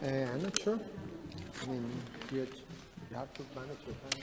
I'm not sure. I mean, you have to manage your time.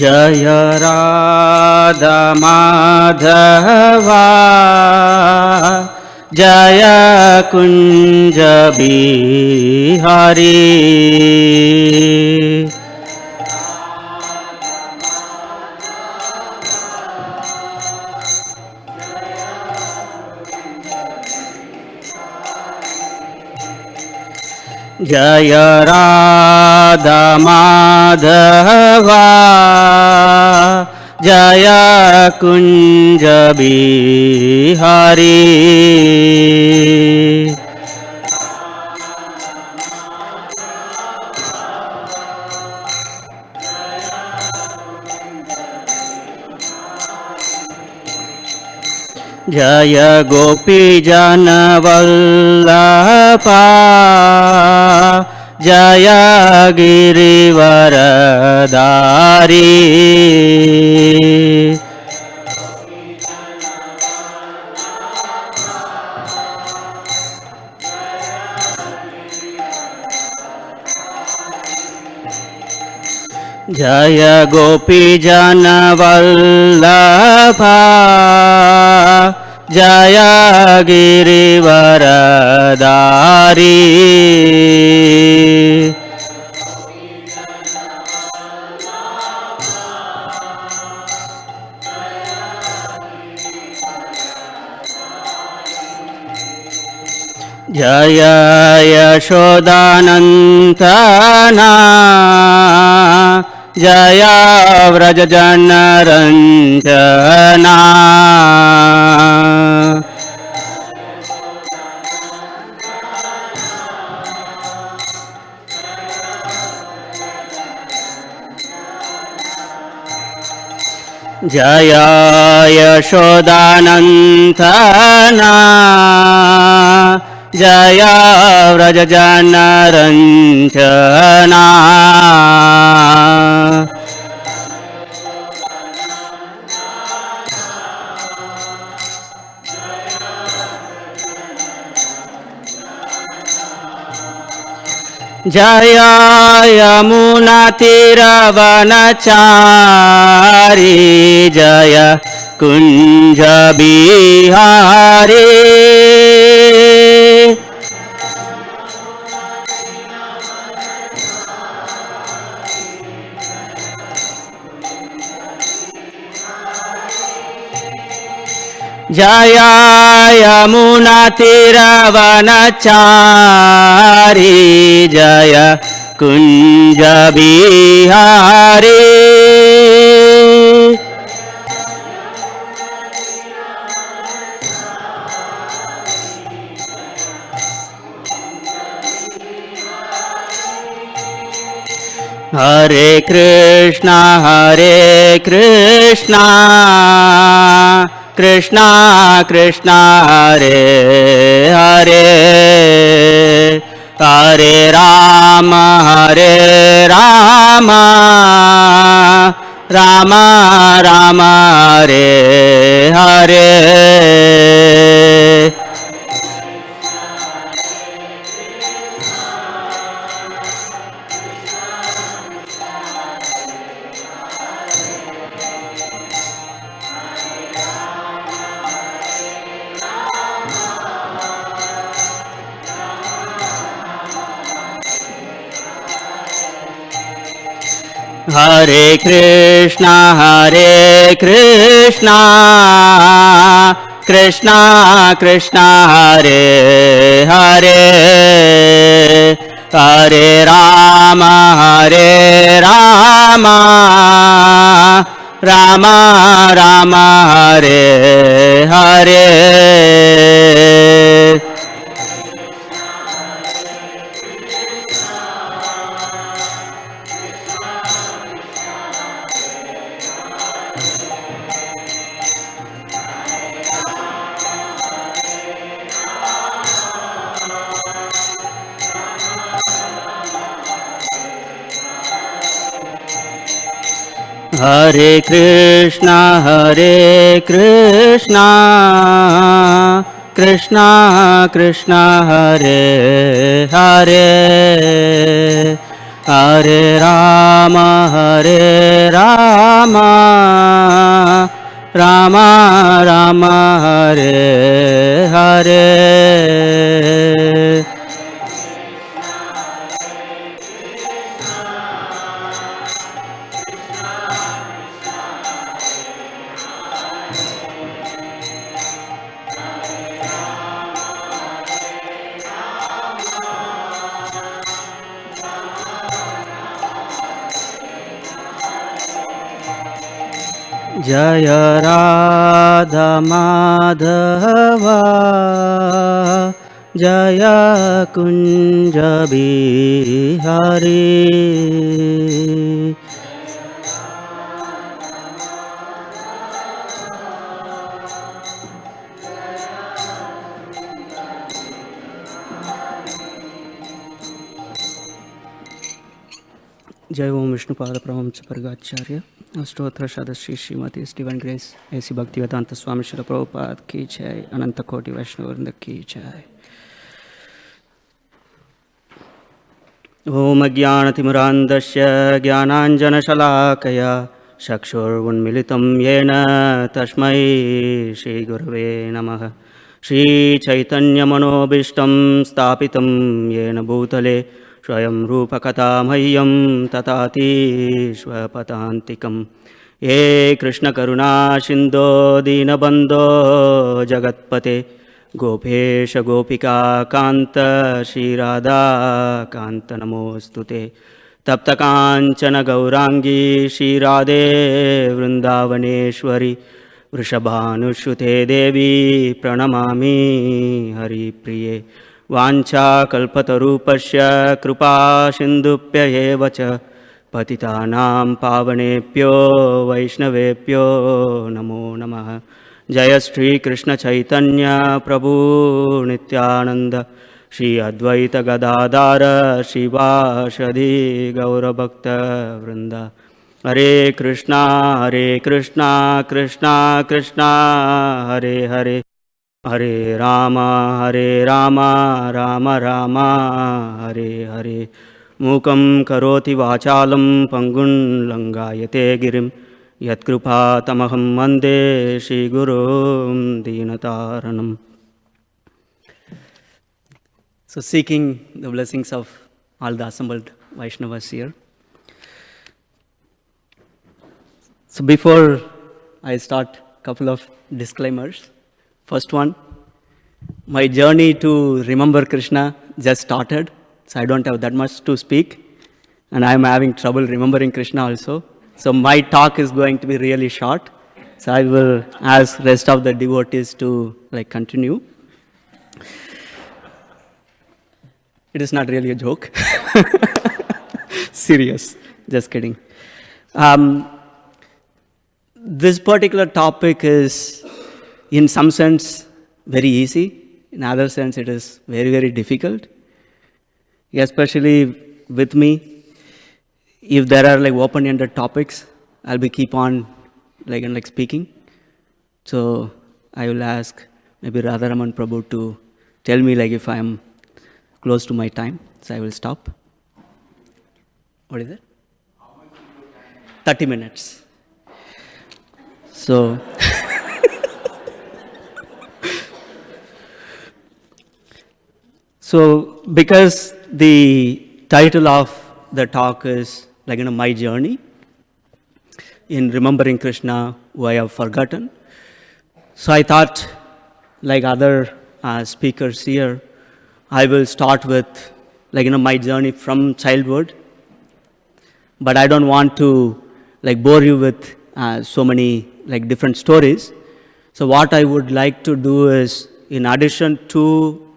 जय राधा माधवा जय कुंज बिहारी जय राधा माधवा जय कुंज बिहारी जय गोपी जन वल्लभा जय गिरिवरधारी जय गोपी जन वल्लभा जय गिरिवरधारी जय यशोदानन्दना जय व्रजजनरञ्जना जय यशोदानन्दना जय व्रजजनरञ्जना जय यमुनातीरवनचारी जय कुंज बिहारी जय यमुनातीरवनचारी जय कुंज बिहारी हरे Krishna Krishna Krishna Hare Hare Hare Ram Ram Ram Hare Hare Hare Krishna Krishna Krishna Hare Hare Hare Ram Rama Rama Hare Hare. Hare Krishna, Krishna Krishna, Hare Hare, Hare Rama, Rama Rama, Hare Hare. Jaya Radha Madhava, Jaya Kunja Bihari. जय ओम विष्णुपाद परमहंस परिव्राजकाचार्य अष्टोत्तर सदस्य श्रीमती स्टीवन ग्रेस ऐसी भक्तिवेदांत स्वामी श्री प्रभुपाद की जय, अनंत कोटि वैष्णव वृंद की जय। ओम अज्ञानतिमिरान्धस्य ज्ञानाञ्जनशलाकया चक्षुरुन्मीलितं येन तस्मै श्रीगुरवे नमः। श्रीचैतन्यमनोभीष्टं स्थापितं येन भूतले स्वयं रूपकथा मह्यं तथातीश्वपदान्तिकं। ये कृष्णकरुणा सिन्धो दीनबन्धो जगत्पते गोपेश गोपिका कान्त श्रीराधा कान्त नमोऽस्तुते। तप्तकाञ्चन गौराङ्गी श्रीराधे वृन्दावनेश्वरी वृषभानुसुते देवी प्रणमामि हरिप्रिये। वाञ्छाकल्पतरूपस्य कृपा सिन्धुभ्य एव च पतितानां पावनेभ्यो वैष्णवेभ्यो नमो नमः। जय श्री कृष्ण चैतन्य प्रभु नित्यानंद श्री अद्वैत गदाधर श्रीवासदि गौरभक्त वृंद। हरे कृष्णा कृष्णा कृष्णा हरे हरे, हरे राम राम राम हरे हरे। मूकं करोति वाचालं पंगुं लंघयते गिरिं यत्कृपातमहं वन्दे श्रीगुरुं दीनतारणं। So seeking the blessings of all the assembled Vaishnavas here. So before I start, couple of disclaimers. First one, my journey to remember Krishna just started, so I don't have that much to speak, and I am having trouble remembering Krishna also. So my talk is going to be really short. So I will ask rest of the devotees to continue. It is not really a joke. Serious. Just kidding. This particular topic is, in some sense, very easy. In other sense, it is very, very difficult. Especially with me, if there are open-ended topics, I'll be keep on speaking. So I will ask maybe Radharaman Prabhu to tell me if I am close to my time. So I will stop. What is it? 30 minutes. So so because the title of the talk is my journey in remembering Krishna who I have forgotten. So I thought, like other speakers here, I will start with my journey from childhood. But I don't want to bore you with so many like different stories. So what I would like to do is, in addition to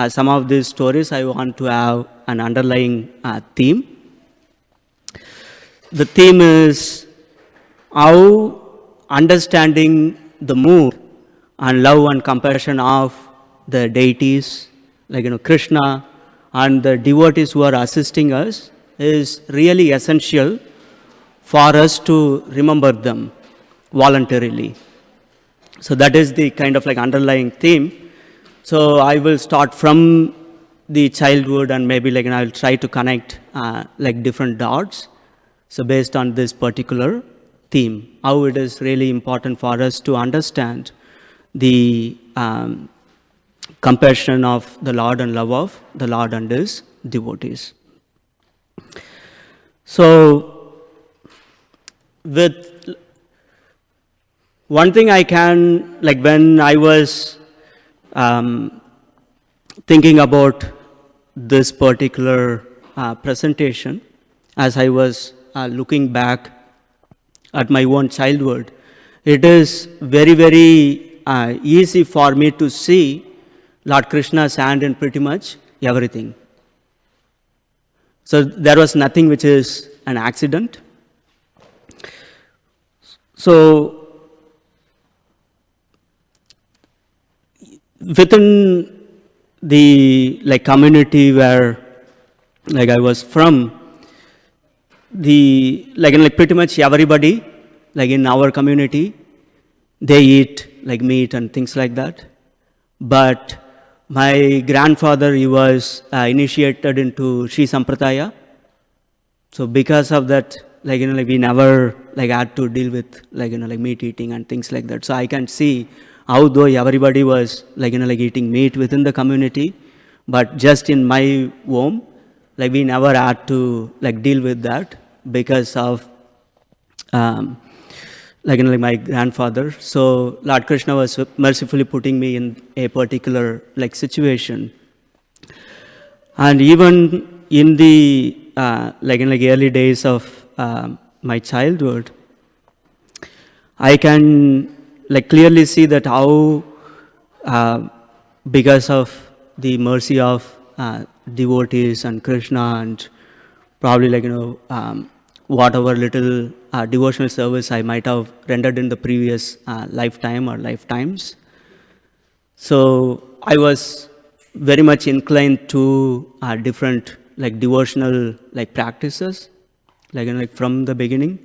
some of these stories, I want to have an underlying theme. The theme is how understanding the mood and love and compassion of the deities, like Krishna, and the devotees who are assisting us is really essential for us to remember them voluntarily. So that is the kind of like underlying theme. So I will start from the childhood, and maybe like I'll try to connect like different dots. So based on this particular theme, how it is really important for us to understand the compassion of the Lord and love of the Lord and His devotees. So with one thing I can, like when I was thinking about this particular presentation, as I was looking back at my own childhood, it is very, very easy for me to see Lord Krishna's hand in pretty much everything. So there was nothing which is an accident. So within the like community where like I was from, the like pretty much everybody like in our community, they eat like meat and things like that. But my grandfather, he was initiated into Sri Sampradaya. So because of that, like like we never like had to deal with like like meat eating and things like that. So I can see how though everybody was like like eating meat within the community, but just in my home, like we never had to like deal with that because of like my grandfather. So Lord Krishna was mercifully putting me in a particular like situation. And even in the like early days of my childhood, I can like clearly see that how because of the mercy of devotees and Krishna, and probably like whatever little devotional service I might have rendered in the previous lifetime or lifetimes. So I was very much inclined to different like devotional like practices, like from the beginning.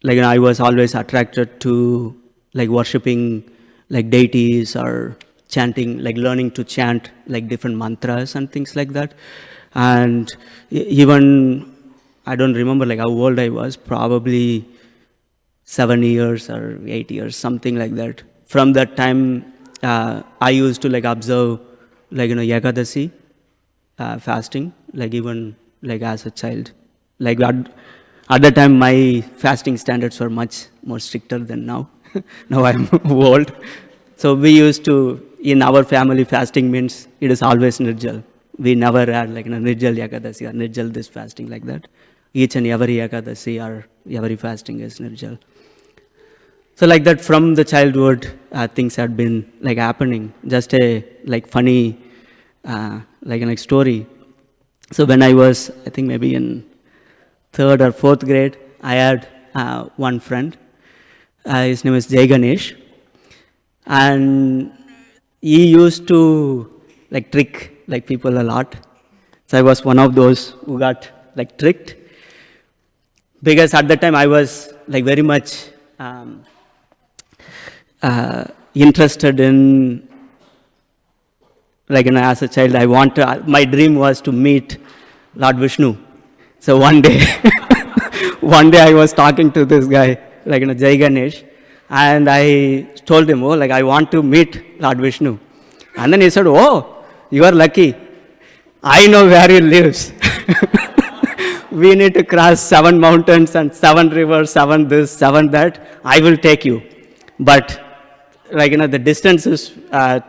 Like I was always attracted to like worshipping like deities or chanting, like learning to chant like different mantras and things like that. And even, I don't remember like how old I was, probably 7 years or 8 years, something like that. From that time, I used to like observe like Ekadasi fasting, like even like as a child. Like at the time, my fasting standards were much more stricter than now. Now I'm old. So we used to, in our family, fasting means it is always Nirjal. We never had like Nirjal Ekadasi or Nirjal this fasting like that. Each and every Ekadasi or every fasting is Nirjal. So like that from the childhood, things had been like happening. Just a like funny like story. So when I was, I think maybe in 3rd or 4th grade, I had one friend. His name is Jai Ganesh. And he used to like trick like people a lot. So I was one of those who got like tricked. Because at that time I was like very much interested in, like as a child, my dream was to meet Lord Vishnu. So one day, I was talking to this guy, like Jai Ganesh, and I told him, oh, like I want to meet Lord Vishnu. And then he said, oh, you are lucky. I know where he lives. We need to cross 7 mountains and 7 rivers, 7 this, 7 that. I will take you. But like the distance is a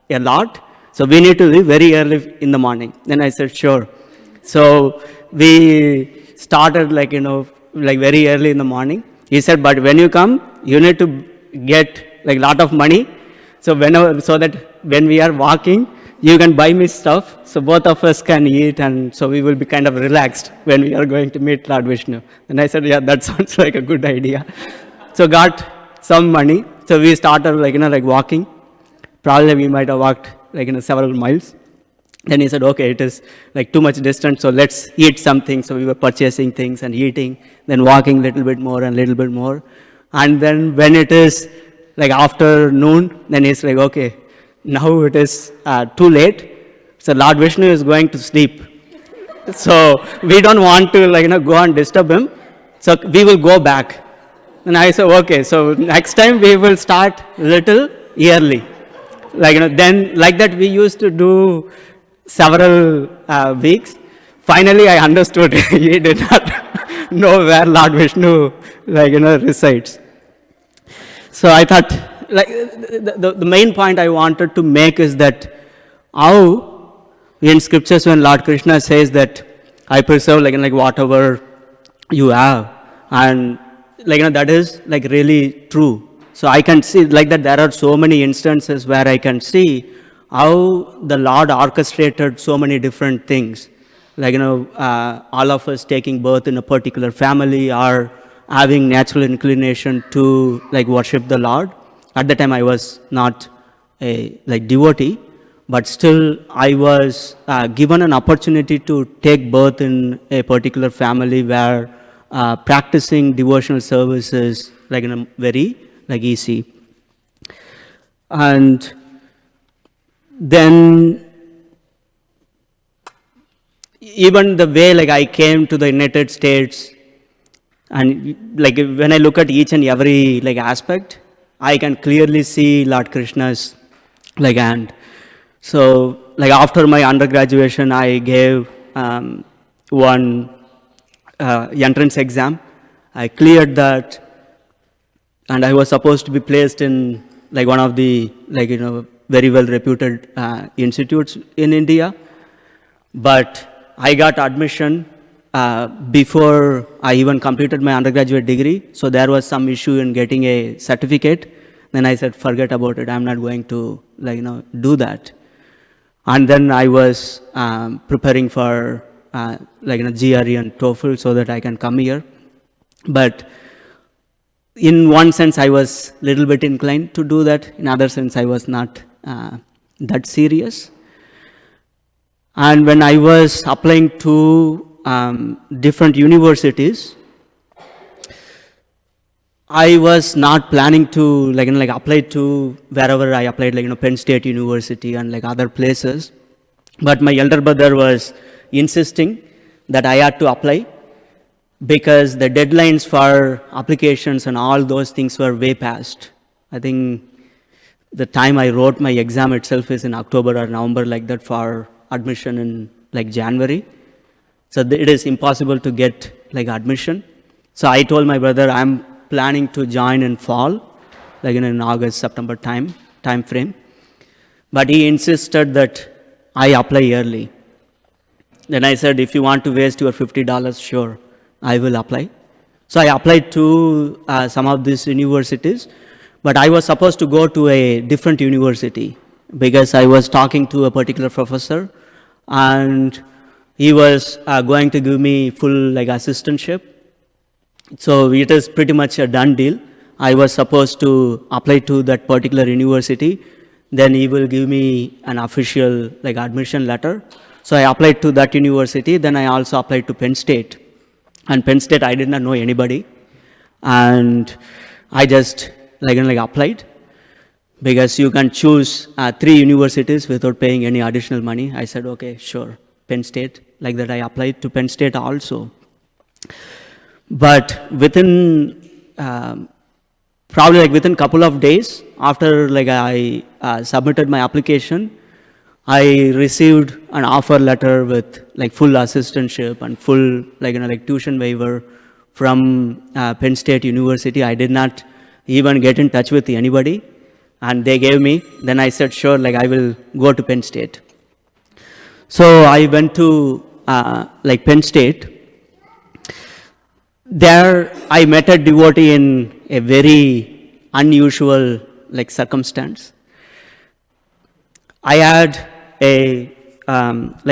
lot. So we need to leave very early in the morning. Then I said, sure. So we started like, like very early in the morning. He said, but when you come, you need to get like lot of money. So so that when we are walking, you can buy me stuff. So both of us can eat, and so we will be kind of relaxed when we are going to meet Lord Vishnu. And I said, yeah, that sounds like a good idea. So got some money. So we started like, like walking. Probably we might have walked like, several miles. Then he said, okay, it is like too much distance, so let's eat something. So we were purchasing things and eating, then walking a little bit more and a little bit more. And then when it is like afternoon, then he's like, okay, now it is too late. So Lord Vishnu is going to sleep. So we don't want to like, go and disturb him. So we will go back. And I said, okay, so next time we will start little early. Like, then like that we used to do several weeks. Finally, I understood he did not know where Lord Vishnu, like, resides. So I thought, like, the main point I wanted to make is that how in scriptures when Lord Krishna says that I preserve like whatever you have, and like, that is like really true. So I can see like that there are so many instances where I can see how the Lord orchestrated so many different things. Like, all of us taking birth in a particular family or having natural inclination to like worship the Lord. At the time I was not a like devotee, but still I was given an opportunity to take birth in a particular family where practicing devotional services like very like easy. And then even the way like I came to the United States, and like when I look at each and every like aspect, I can clearly see Lord Krishna's like hand. So like after my undergraduation, I gave one entrance exam. I cleared that, and I was supposed to be placed in like one of the like very well reputed institutes in India, but I got admission before I even completed my undergraduate degree. So there was some issue in getting a certificate. Then I said, forget about it. I'm not going to like do that. And then I was preparing for like GRE and TOEFL so that I can come here. But in one sense, I was a little bit inclined to do that. In other sense, I was not that serious. And when I was applying to different universities, I was not planning to like apply to wherever I applied, like Penn State University and like other places. But my elder brother was insisting that I had to apply, because the deadlines for applications and all those things were way past. I think the time I wrote my exam itself is in October or November, like that, for admission in like January. So it is impossible to get like admission. So I told my brother I'm planning to join in fall, like in August, September time frame. But he insisted that I apply early. Then I said, if you want to waste your $50, sure, I will apply. So I applied to some of these universities, but I was supposed to go to a different university because I was talking to a particular professor, and he was going to give me full like assistantship. So it is pretty much a done deal. I was supposed to apply to that particular university. Then he will give me an official like admission letter. So I applied to that university. Then I also applied to Penn State. And Penn State, I did not know anybody. And I just like applied, because you can choose 3 universities without paying any additional money. I said, okay, sure, Penn State. Like that, I applied to Penn State also. But within, probably like within a couple of days after like I submitted my application, I received an offer letter with like full assistantship and full like tuition waiver from Penn State University. I did not even get in touch with anybody, and they gave me. Then I said, sure, like I will go to Penn State. So I went to like Penn State, There, I met a devotee in a very unusual circumstance. I had a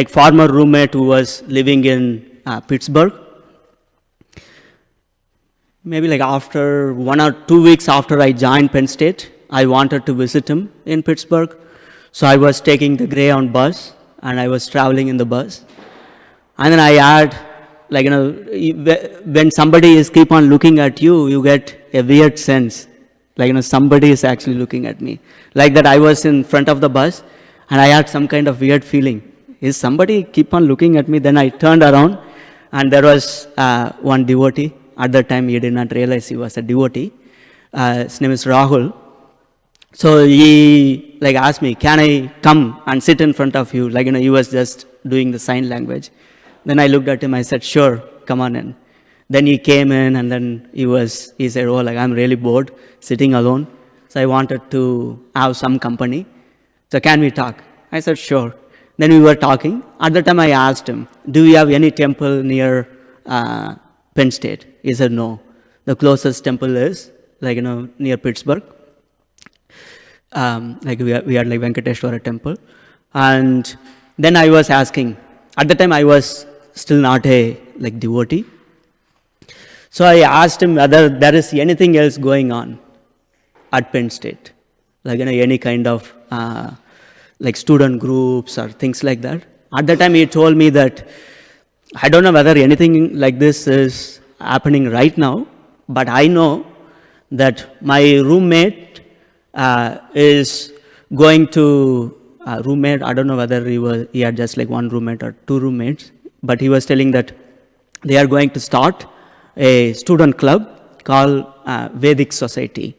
former roommate who was living in Pittsburgh. Maybe after 1 or 2 weeks after I joined Penn State, I wanted to visit him in Pittsburgh. So I was taking the Greyhound bus and I was traveling in the bus. And then I had, when somebody is keep on looking at you, you get a weird sense. Somebody is actually looking at me. Like that I was in front of the bus and I had some kind of weird feeling. Is somebody keep on looking at me? Then I turned around and there was one devotee. At that time, he did not realize he was a devotee. His name is Rahul. So he asked me, can I come and sit in front of you? He was just doing the sign language. Then I looked at him, I said, sure, come on in. Then he came in and then he said, oh, I'm really bored sitting alone. So I wanted to have some company. So can we talk? I said, sure. Then we were talking. At the time I asked him, do you have any temple near Penn State? He said, no. The closest temple is near Pittsburgh. We had Venkateshwara temple. And then I was asking, at the time I was still not a devotee. So I asked him whether there is anything else going on at Penn State, any kind of student groups or things like that. At the time he told me that I don't know whether anything like this is happening right now, but I know that my roommate is going to roommate. I don't know whether he had just one roommate or two roommates, but he was telling that they are going to start a student club called Vedic Society.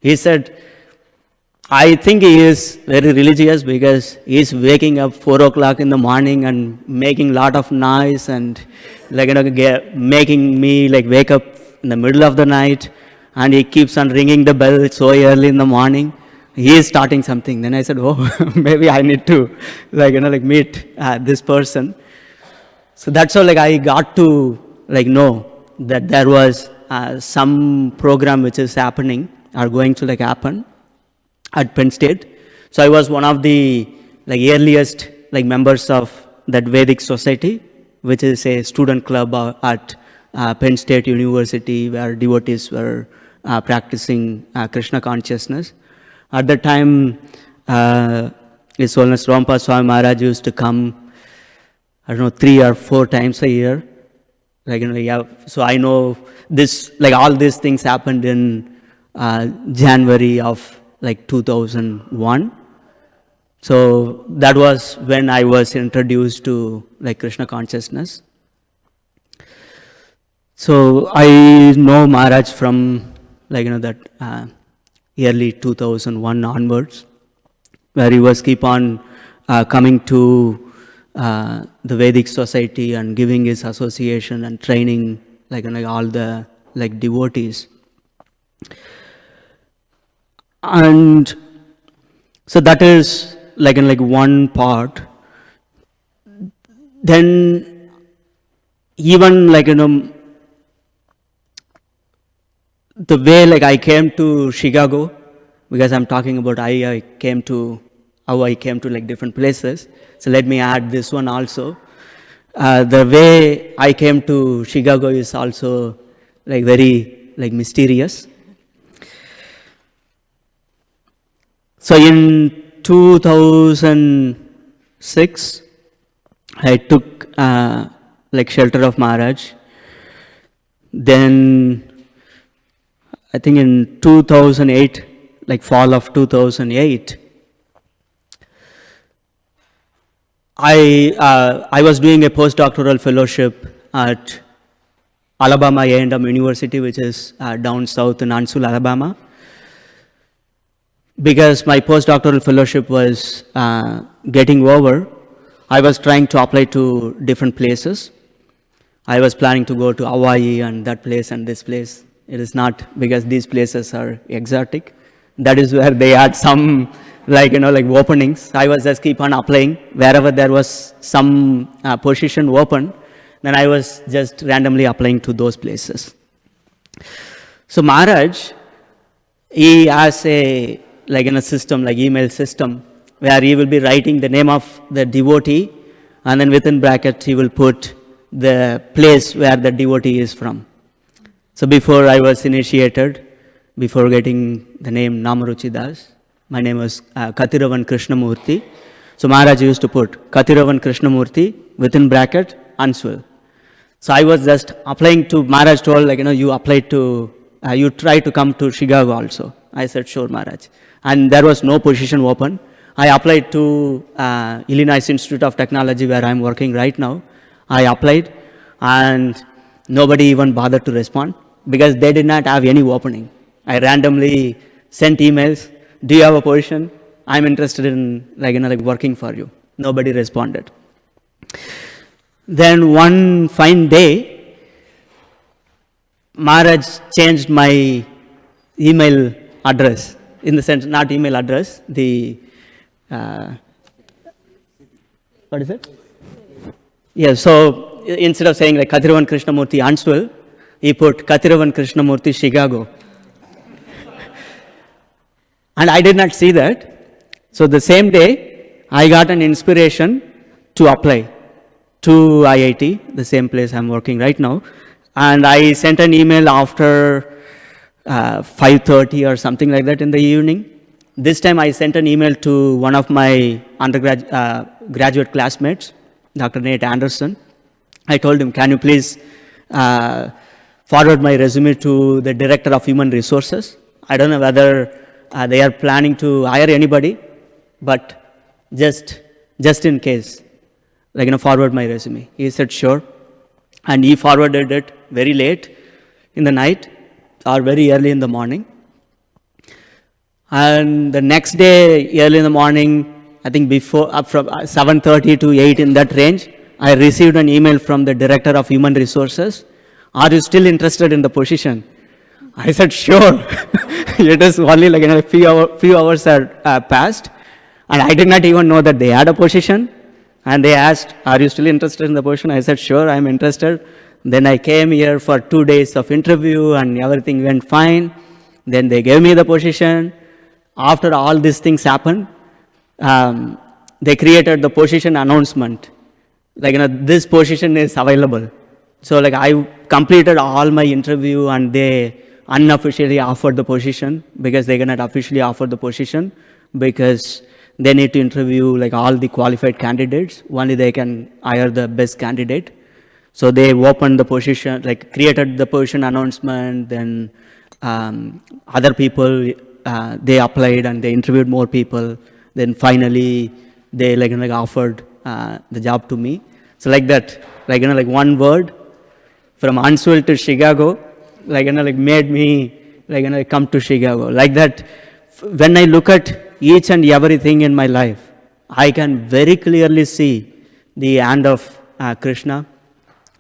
He said, I think he is very religious because he is waking up 4 o'clock in the morning and making a lot of noise and making me wake up in the middle of the night, and he keeps on ringing the bell so early in the morning. He is starting something. Then I said, oh, maybe I need to meet this person. So that's how I got to know that there was some program which is happening or going to happen at Penn State. So I was one of the earliest members of that Vedic Society, which is a student club at Penn State University where devotees were practicing Krishna consciousness. At the time, His Holiness Romapada Swami Maharaj used to come, 3 or 4 times a year. So I know this, all these things happened in January of 2001. So that was when I was introduced to Krishna consciousness. So I know Maharaj from that early 2001 onwards, where he was keep on coming to the Vedic Society and giving his association and training all the devotees. And so that is one part. Then even the way I came to Chicago, because I'm talking about how I came to different places. So let me add this one also. The way I came to Chicago is also very mysterious. So in 2006, I took shelter of Maharaj. Then I think in 2008, fall of 2008, I was doing a postdoctoral fellowship at Alabama A&M University, which is down south in Huntsville, Alabama. Because my postdoctoral fellowship was getting over, I was trying to apply to different places. I was planning to go to Hawaii and that place and this place. It is not, because these places are exotic. That is where they had some openings. I was just keep on applying. Wherever there was some position open, Then I was just randomly applying to those places. So Maharaj, he has a, like in a system, like email system, where he will be writing the name of the devotee, and then within bracket he will put the place where the devotee is from. So before I was initiated, before getting the name Namaruchi Das, my name was Kathiravan Krishnamurti. So Maharaj used to put Kathiravan Krishnamurti within bracket Answal. So I was just applying to, Maharaj told, like, you applied to, you try to come to Chicago also. I said, sure, Maharaj. And there was no position open. I applied to Illinois Institute of Technology, where I'm working right now. I applied, and nobody even bothered to respond because they did not have any opening. I randomly sent emails. Do you have a position? I'm interested in, like working for you. Nobody responded. Then one fine day, Maharaj changed my email address, in the sense, not email address, the, what is it? Yeah, so instead of saying like Kathiravan Krishnamurti Answal, he put Kathiravan Krishnamurti Chicago. And I did not see that. So the same day, I got an inspiration to apply to IIT, the same place I'm working right now. And I sent an email after 5:30 or something like that in the evening. This time I sent an email to one of my graduate classmates, Dr. Nate Anderson. I told him, can you please forward my resume to the Director of Human Resources? I don't know whether they are planning to hire anybody, but just in case, forward my resume. He said, sure. And he forwarded it very late in the night or very early in the morning. And the next day, early in the morning, I think before, from 7:30 to 8 in that range, I received an email from the Director of Human Resources. Are you still interested in the position? I said, sure. It is only a few hours had passed, and I did not even know that they had a position. And they asked, are you still interested in the position? I said, sure, I'm interested. Then I came here for 2 days of interview, and everything went fine. Then they gave me the position. After all these things happened, they created the position announcement. This position is available. So I completed all my interview, and they unofficially offered the position, because they cannot officially offer the position because they need to interview all the qualified candidates. Only they can hire the best candidate. So they opened the position, created the position announcement. Then other people, they applied and they interviewed more people. Then finally they offered the job to me. So like that, one word from Answal to Chicago, made me come to Chicago. Like that, when I look at each and everything in my life, I can very clearly see the hand of Krishna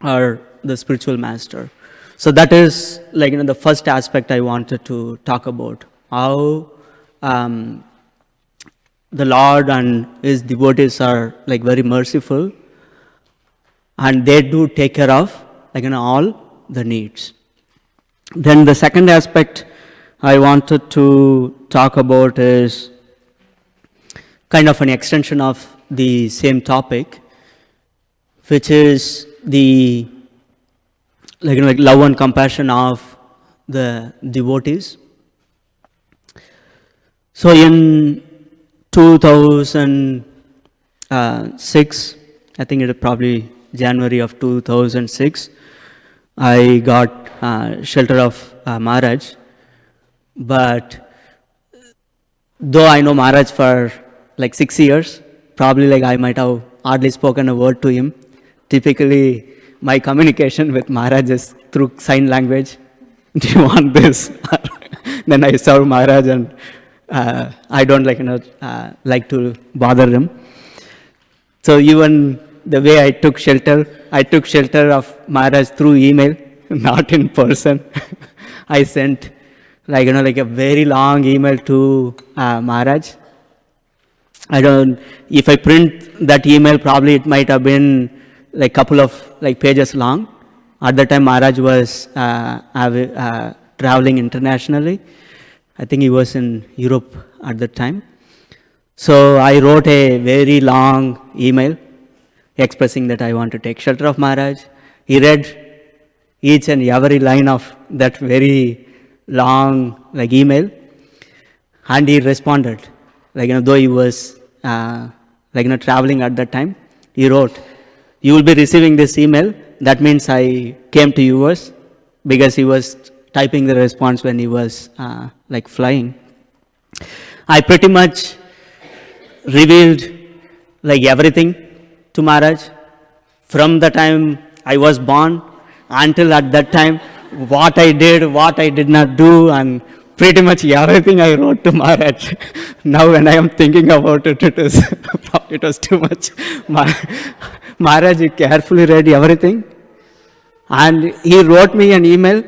or the spiritual master. So that is the first aspect I wanted to talk about. How the Lord and His devotees are very merciful, and they do take care of all the needs. Then the second aspect I wanted to talk about is kind of an extension of the same topic, which is the love and compassion of the devotees. So in 2006, I think it is probably January of 2006, I got shelter of Maharaj. But though I know Maharaj for 6 years, probably I might have hardly spoken a word to him. Typically, my communication with Maharaj is through sign language. Do you want this? Then I serve Maharaj, and I don't like to bother him. So even the way I took shelter of Maharaj through email, not in person. I sent a very long email to Maharaj. If I print that email, probably it might have been like couple of like pages long. At the time, Maharaj was traveling internationally. I think he was in Europe at the time. So I wrote a very long email expressing that I want to take shelter of Maharaj. He read each and every line of that very long like email, and he responded. Like, though he was traveling at that time, he wrote, "You will be receiving this email. That means I came to US," because he was typing the response when he was like flying. I pretty much revealed like everything to Maharaj from the time I was born until at that time, what I did, what I did not do, and pretty much everything I wrote to Maharaj. Now when I am thinking about it, it was too much. Maharaj carefully read everything, and he wrote me an email,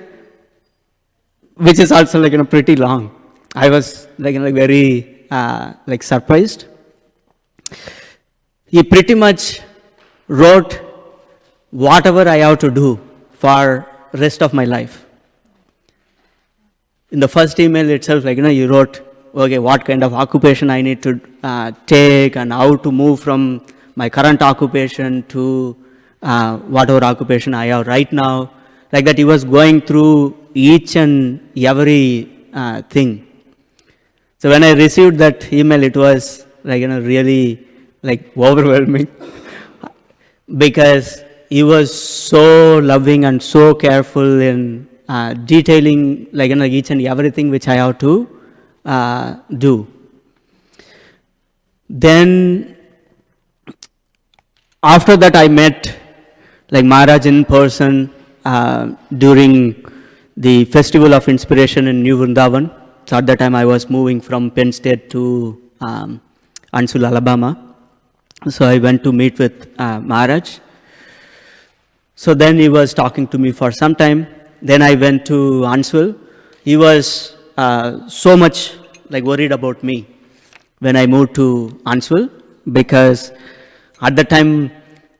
which is also like pretty long. I was like very like surprised. He pretty much wrote whatever I have to do for rest of my life. In the first email itself, like you wrote, okay, what kind of occupation I need to take, and how to move from my current occupation to whatever occupation I have right now. Like that, he was going through each and every thing. So when I received that email, it was like really like overwhelming because he was so loving and so careful in detailing like each and everything which I have to do. Then after that, I met like Maharaj in person during the Festival of Inspiration in New Vrindavan. So at that time, I was moving from Penn State to Huntsville, Alabama. So I went to meet with Maharaj. So then he was talking to me for some time. Then I went to Huntsville. He was so much like worried about me when I moved to Huntsville, because at the time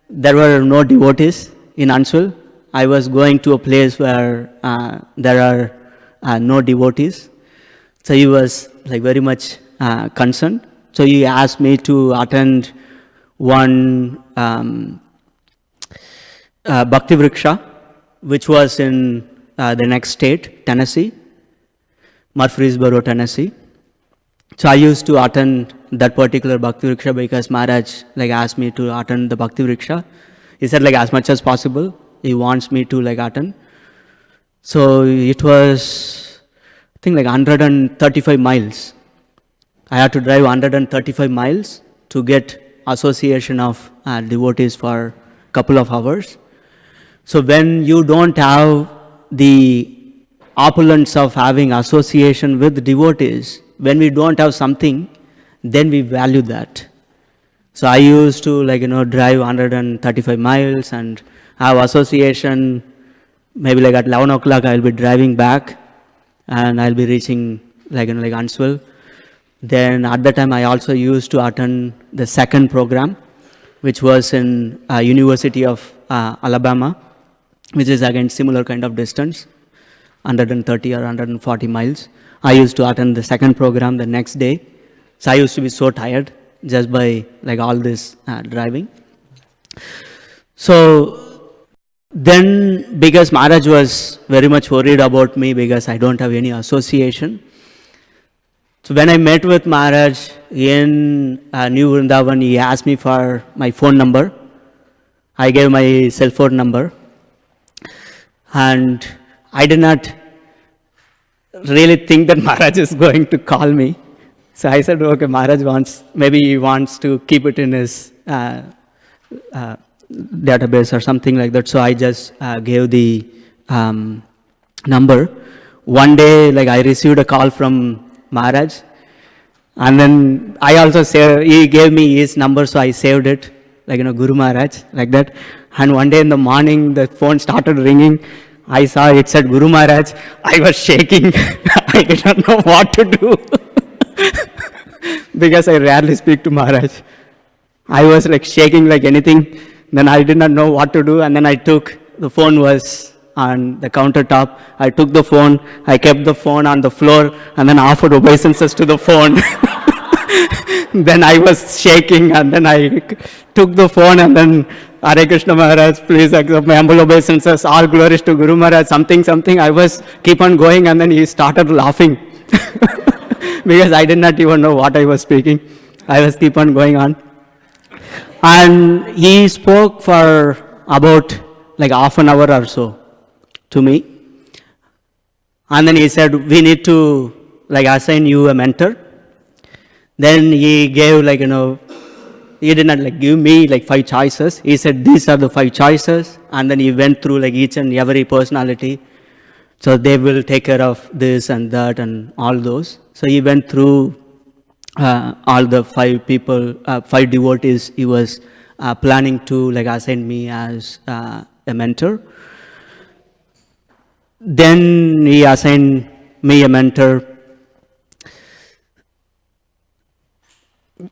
there were no devotees in Huntsville. I was going to a place where there are no devotees. So he was like very much concerned. So he asked me to attend one Bhakti Vriksha, which was in the next state, Tennessee, Murfreesboro, Tennessee. So I used to attend that particular Bhakti Vriksha because Maharaj like asked me to attend the Bhakti Vriksha. He said like as much as possible, he wants me to like attend. So it was, I think like 135 miles. I had to drive 135 miles to get association of devotees for a couple of hours. So when you don't have the opulence of having association with devotees, when we don't have something, then we value that. So I used to like drive 135 miles and have association. Maybe like at 11 o'clock I'll be driving back and I'll be reaching like Huntsville. Then at the time I also used to attend the second program, which was in University of Alabama, which is again similar kind of distance, 130 or 140 miles. I used to attend the second program the next day. So I used to be so tired just by like all this driving. So then, because Maharaj was very much worried about me because I don't have any association. So when I met with Maharaj in New Vrindavan, he asked me for my phone number. I gave my cell phone number. And I did not really think that Maharaj is going to call me. So I said, okay, Maharaj maybe he wants to keep it in his database or something like that. So I just gave the number. One day, like I received a call from Maharaj, and then I also he gave me his number, so I saved it, like Guru Maharaj, like that. And one day in the morning, the phone started ringing. I saw it said Guru Maharaj. I was shaking. I did not know what to do because I rarely speak to Maharaj. I was like shaking like anything. Then I did not know what to do, and then the phone was on the countertop. I took the phone, I kept the phone on the floor, and then offered obeisances to the phone. Then I was shaking, and then I took the phone, and then, Hare Krishna Maharaj, please accept my humble obeisances, all glories to Guru Maharaj, something. I was keep on going, and then he started laughing. Because I did not even know what I was speaking. I was keep on going on. And he spoke for about like half an hour or so to me. And then he said, we need to like assign you a mentor. Then he gave like, he did not like give me like 5 choices. He said, these are the 5 choices. And then he went through like each and every personality. So they will take care of this and that and all those. So he went through all the 5 people, 5 devotees he was planning to like assign me as a mentor. Then he assigned me a mentor.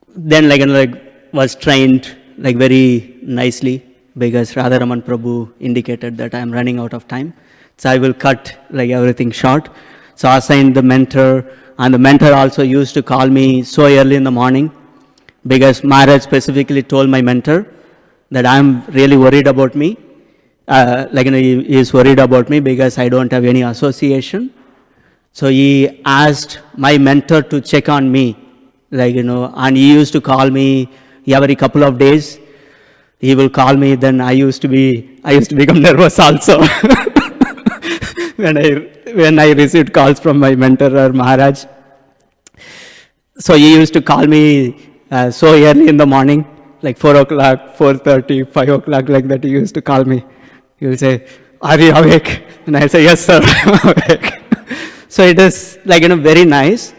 Then like was trained like very nicely, because Radharaman Prabhu indicated that I am running out of time. So I will cut like everything short. So I assigned the mentor, and the mentor also used to call me so early in the morning, because Maharaj specifically told my mentor that I am really worried about me. He is worried about me because I don't have any association. So he asked my mentor to check on me, and he used to call me every couple of days. He will call me, then I used to become nervous also. when I received calls from my mentor or Maharaj. So he used to call me so early in the morning, like 4 o'clock, 4:30, 5 o'clock, like that he used to call me. He will say, are you awake? And I'll say, yes sir, I'm awake. So it is very nice.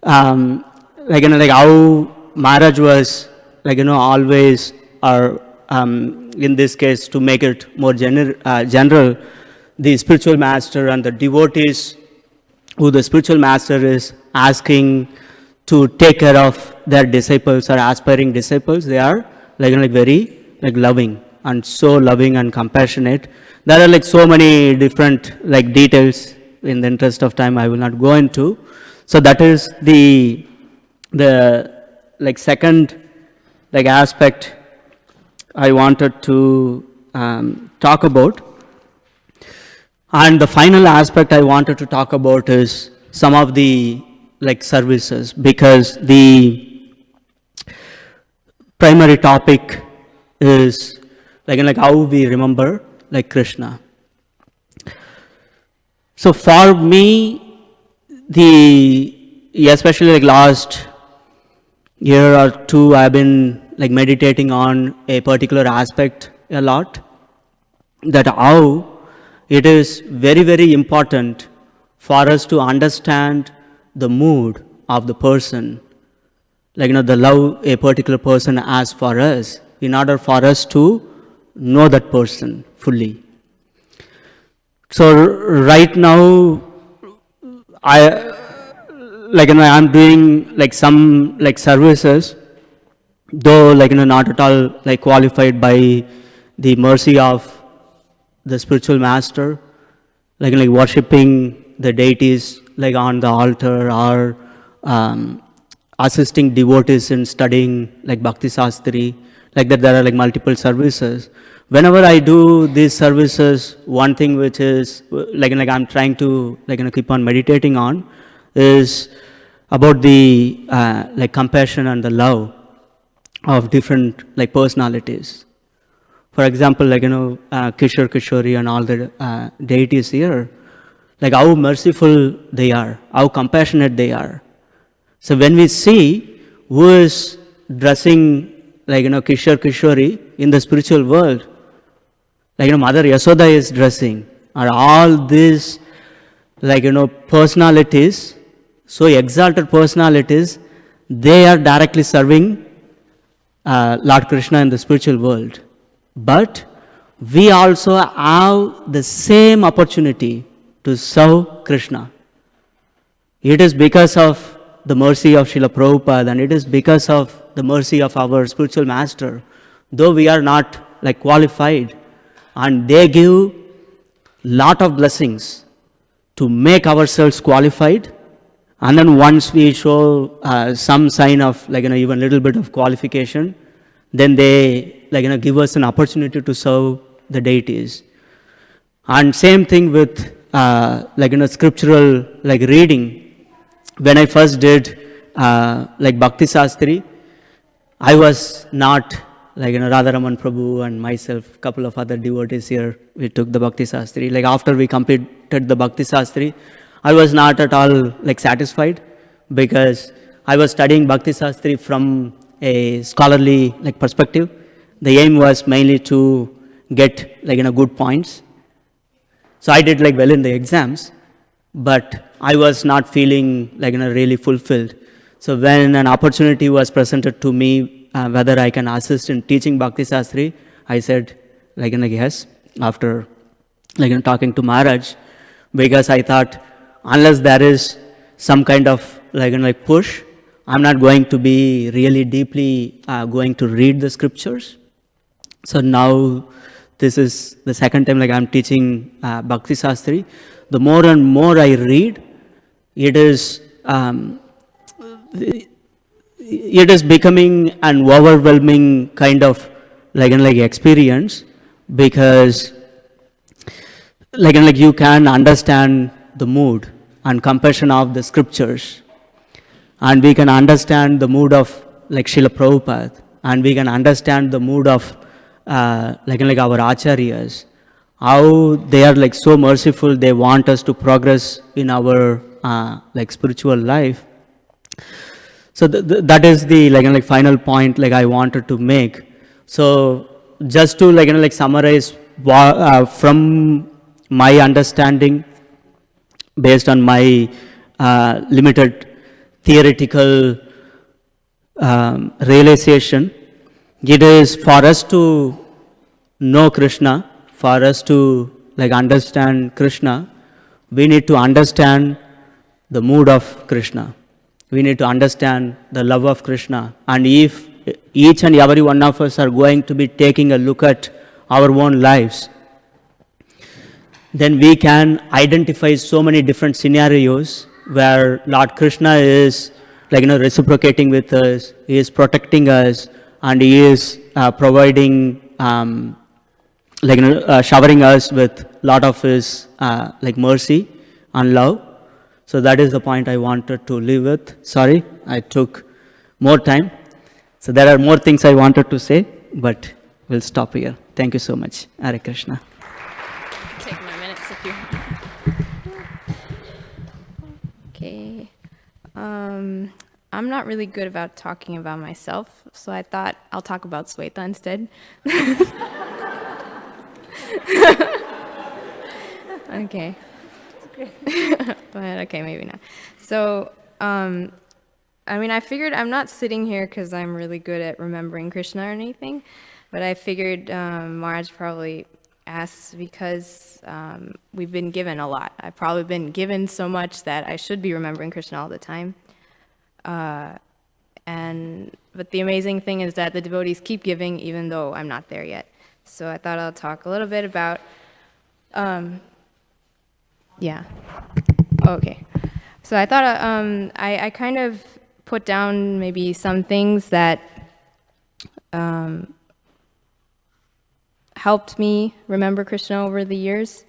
Like how Maharaj was always, or in this case to make it more general, the spiritual master and the devotees who the spiritual master is asking to take care of their disciples or aspiring disciples, they are very loving, and so loving and compassionate. There are so many different details. In the interest of time I will not go into. So that is the second aspect I wanted to talk about. And the final aspect I wanted to talk about is some of the services, because the primary topic is how we remember Krishna. So for me, especially last year or 2, I've been meditating on a particular aspect a lot, that how it is very, very important for us to understand the mood of the person, the love a particular person has for us, in order for us to know that person fully. So right now, I'm doing some services, though not at all qualified by the mercy of the spiritual master, worshipping the deities on the altar, or assisting devotees in studying Bhakti Sastri, that there are multiple services. Whenever I do these services, one thing which is I'm trying to keep on meditating on is about the compassion and the love of different personalities. For example, Kishore Kishori and all the deities here, how merciful they are, how compassionate they are. So when we see who is dressing Kishore Kishori in the spiritual world, Mother Yasoda is dressing, or all these personalities, so exalted personalities, they are directly serving Lord Krishna in the spiritual world. But we also have the same opportunity to serve Krishna. It is because of the mercy of Srila Prabhupada, and it is because of the mercy of our spiritual master. Though we are not like qualified, and they give lot of blessings to make ourselves qualified. And then once we show some sign of like, even little bit of qualification, then they like, give us an opportunity to serve the deities. And same thing with like, scriptural like reading. When I first did like Bhakti Sastri, I was not like, Radharaman Prabhu and myself, couple of other devotees here, we took the Bhakti Sastri. Like after we completed the Bhakti Sastri, I was not at all like satisfied, because I was studying Bhakti Sastri from a scholarly like perspective. The aim was mainly to get like, good points. So I did like well in the exams, but I was not feeling like, really fulfilled. So when an opportunity was presented to me, whether I can assist in teaching Bhakti Sastri, I said like, yes, after like, talking to Maharaj, because I thought unless there is some kind of like, push, I'm not going to be really deeply going to read the scriptures. So now this is the second time like I'm teaching Bhakti Sastri. The more and more I read, it is becoming an overwhelming kind of like experience, because like you can understand the mood and compassion of the scriptures, and we can understand the mood of like Srila Prabhupada, and we can understand the mood of like our acharyas, how they are like so merciful, they want us to progress in our like spiritual life. So that is the like final point like I wanted to make. So just to like summarize from my understanding, based on my limited theoretical realization, it is for us to know Krishna, for us to like understand Krishna, we need to understand the mood of Krishna. We need to understand the love of Krishna. And if each and every one of us are going to be taking a look at our own lives, then we can identify so many different scenarios where Lord Krishna is like reciprocating with us, He is protecting us, and He is providing showering us with lot of His like mercy and love. So that is the point I wanted to leave with. Sorry, I took more time. So there are more things I wanted to say, but we'll stop here. Thank you so much. Hare Krishna. Take my minutes if you. Okay. I'm not really good about talking about myself, so I thought I'll talk about Sweta instead. Okay. But okay, maybe not. So, I mean, I figured I'm not sitting here because I'm really good at remembering Krishna or anything, but I figured Maharaj probably asked because we've been given a lot. I've probably been given so much that I should be remembering Krishna all the time. But the amazing thing is that the devotees keep giving even though I'm not there yet. So I thought I'll talk a little bit about, yeah. Okay. So I thought I kind of put down maybe some things that helped me remember Krishna over the years.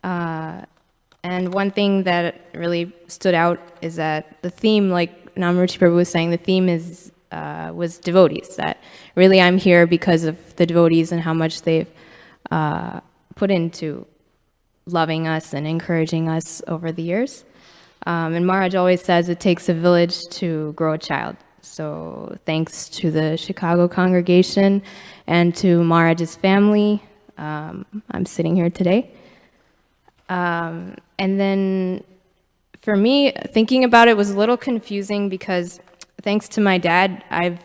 And one thing that really stood out is that the theme, like Namruchi Prabhu was saying, the theme is was devotees. That really I'm here because of the devotees and how much they've put into loving us and encouraging us over the years. And Maharaj always says it takes a village to grow a child. So thanks to the Chicago congregation and to Maharaj's family, I'm sitting here today. And then for me, thinking about it was a little confusing because thanks to my dad, I've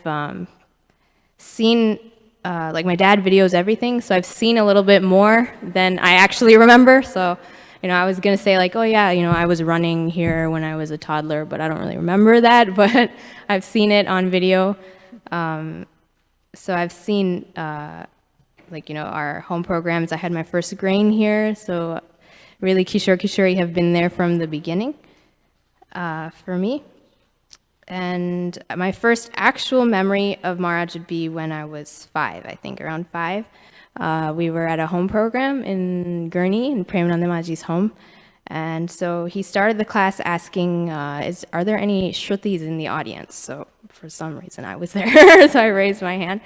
seen, like my dad videos everything, so I've seen a little bit more than I actually remember. So, you know, I was going to say like, oh yeah, you know, I was running here when I was a toddler, but I don't really remember that, but I've seen it on video. So I've seen our home programs. I had my first grain here, so really Kishore Kishori have been there from the beginning for me. And my first actual memory of Maharaj would be when I was 5, I think, around 5. We were at a home program in Gurney, in Premananda Maji's home. And so he started the class asking, are there any Shrutis in the audience? So for some reason I was there, so I raised my hand.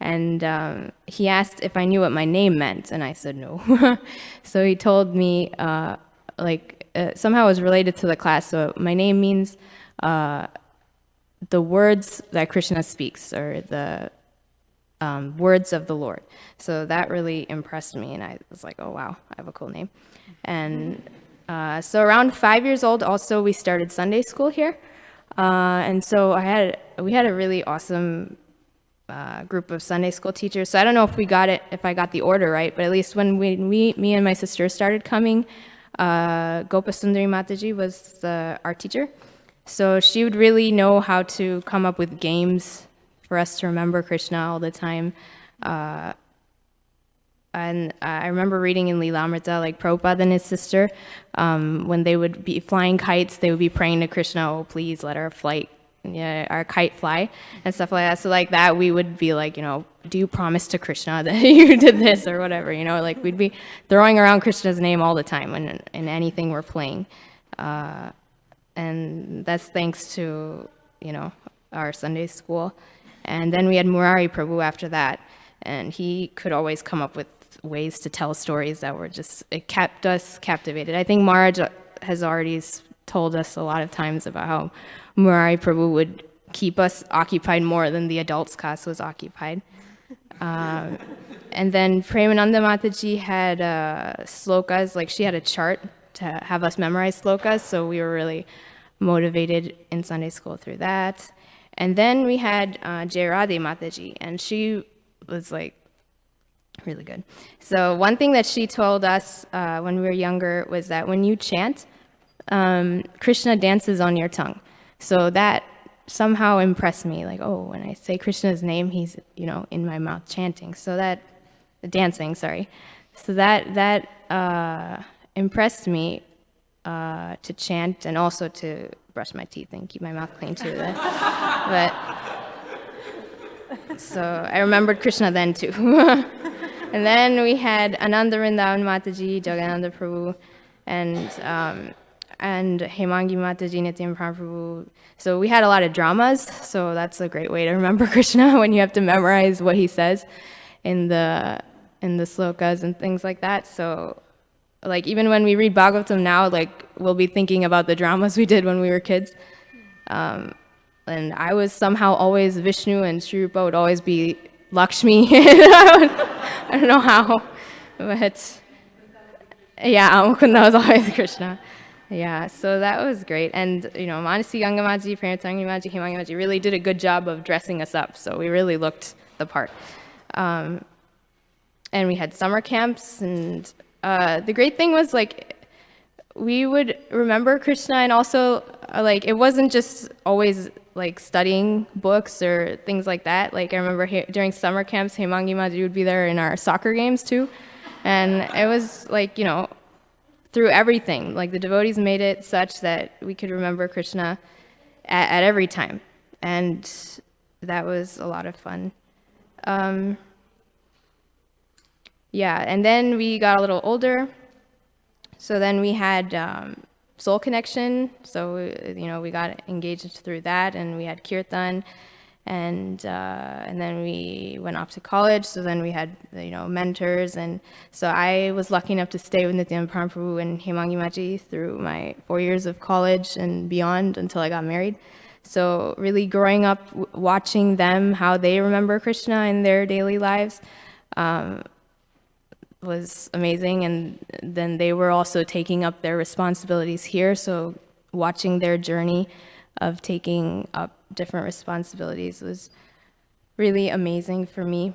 And he asked if I knew what my name meant, and I said no. So he told me, somehow it was related to the class. So my name means the words that Krishna speaks, or the words of the Lord. So that really impressed me, and I was like, oh wow, I have a cool name. And so around 5 years old, also we started Sunday school here, and so we had a really awesome group of Sunday school teachers. So I don't know if I got the order right, but at least when me and my sister started coming, Gopasundari Mataji was our teacher. So she would really know how to come up with games for us to remember Krishna all the time. And I remember reading in Lilamrita, like Prabhupada and his sister, when they would be flying kites, they would be praying to Krishna, oh, please let our kite fly, and stuff like that. So like that, we would be like, do you promise to Krishna that you did this or whatever, like we'd be throwing around Krishna's name all the time in anything we're playing. And that's thanks to, our Sunday school. And then we had Murari Prabhu after that, and he could always come up with ways to tell stories that were it kept us captivated. I think Maharaj has already told us a lot of times about how Murari Prabhu would keep us occupied more than the adults class was occupied. And then Premananda Mataji had slokas, like she had a chart to have us memorize slokas, so we were really motivated in Sunday school through that. And then we had Jayarade Mataji, and she was like really good. So one thing that she told us when we were younger was that when you chant, Krishna dances on your tongue. So that somehow impressed me, like, oh, when I say Krishna's name, he's, in my mouth chanting. So dancing, sorry. So that impressed me to chant, and also to brush my teeth and keep my mouth clean too. So I remembered Krishna then too. And then we had Ananda Vrindavan Mataji, Jagananda Prabhu, and Hemangi Mataji, Nityam Prabhu. So we had a lot of dramas, so that's a great way to remember Krishna, when you have to memorize what he says in the slokas and things like that. So like even when we read Bhagavatam now, like we'll be thinking about the dramas we did when we were kids. And I was somehow always Vishnu, and Sri Rupa would always be Lakshmi. I don't know how, but yeah, Mukunda was always Krishna. Yeah, so that was great. And, Manasi Gangamaji, Pranatangi Maji, Hemangi Maji really did a good job of dressing us up, so we really looked the part. And we had summer camps, and the great thing was, like, we would remember Krishna, and also, like, it wasn't just always, like, studying books or things like that. Like, I remember during summer camps, Hemangi Maji would be there in our soccer games, too. And it was, like, through everything. Like, the devotees made it such that we could remember Krishna at every time. And that was a lot of fun. Yeah, and then we got a little older. So then we had Soul Connection. So, we got engaged through that, and we had Kirtan. And then we went off to college, so then we had, mentors. And so I was lucky enough to stay with Nityananda Prabhu and Hemangi Maji through my 4 years of college and beyond until I got married. So really growing up, watching them, how they remember Krishna in their daily lives, was amazing. And then they were also taking up their responsibilities here, so watching their journey of taking up different responsibilities was really amazing for me.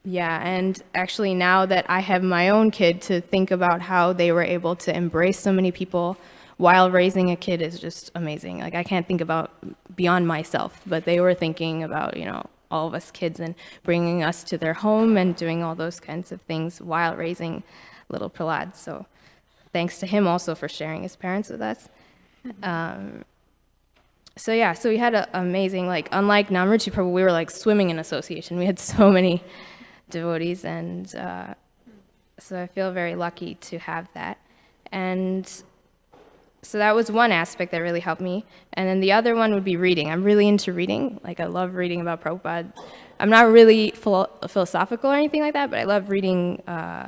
Yeah, and actually now that I have my own kid, to think about how they were able to embrace so many people while raising a kid is just amazing. Like, I can't think about beyond myself, but they were thinking about, all of us kids and bringing us to their home and doing all those kinds of things while raising little Prahlad. So thanks to him also for sharing his parents with us. So yeah, so we had an amazing, like, unlike Namruchi Prabhu, we were like swimming in association. We had so many devotees, and so I feel very lucky to have that. And so that was one aspect that really helped me. And then the other one would be reading. I'm really into reading. Like, I love reading about Prabhupada. I'm not really philosophical or anything like that, but I love reading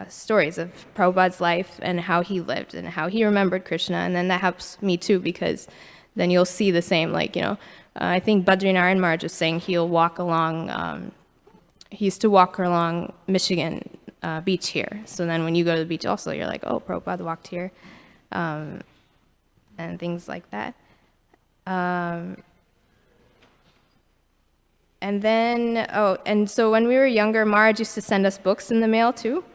stories of Prabhupada's life and how he lived and how he remembered Krishna. And then that helps me too, because then you'll see the same, like, I think Badrinaran Maharaj was saying he'll walk along, he used to walk along Michigan beach here. So then when you go to the beach also, you're like, oh, Prabhupada walked here, and things like that. And then, and so when we were younger, Maharaj used to send us books in the mail too.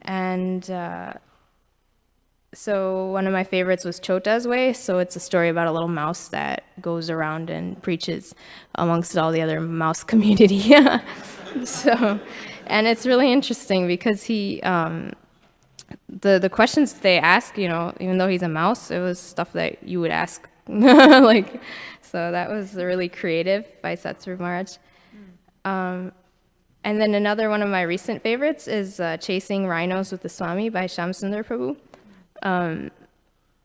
And so one of my favorites was Chota's Way. So it's a story about a little mouse that goes around and preaches amongst all the other mouse community. So, and it's really interesting because he, the questions they ask, even though he's a mouse, it was stuff that you would ask. Like, so that was really creative by Satsuru Maharaj. And then another one of my recent favorites is Chasing Rhinos with the Swami by Shamsundar Prabhu.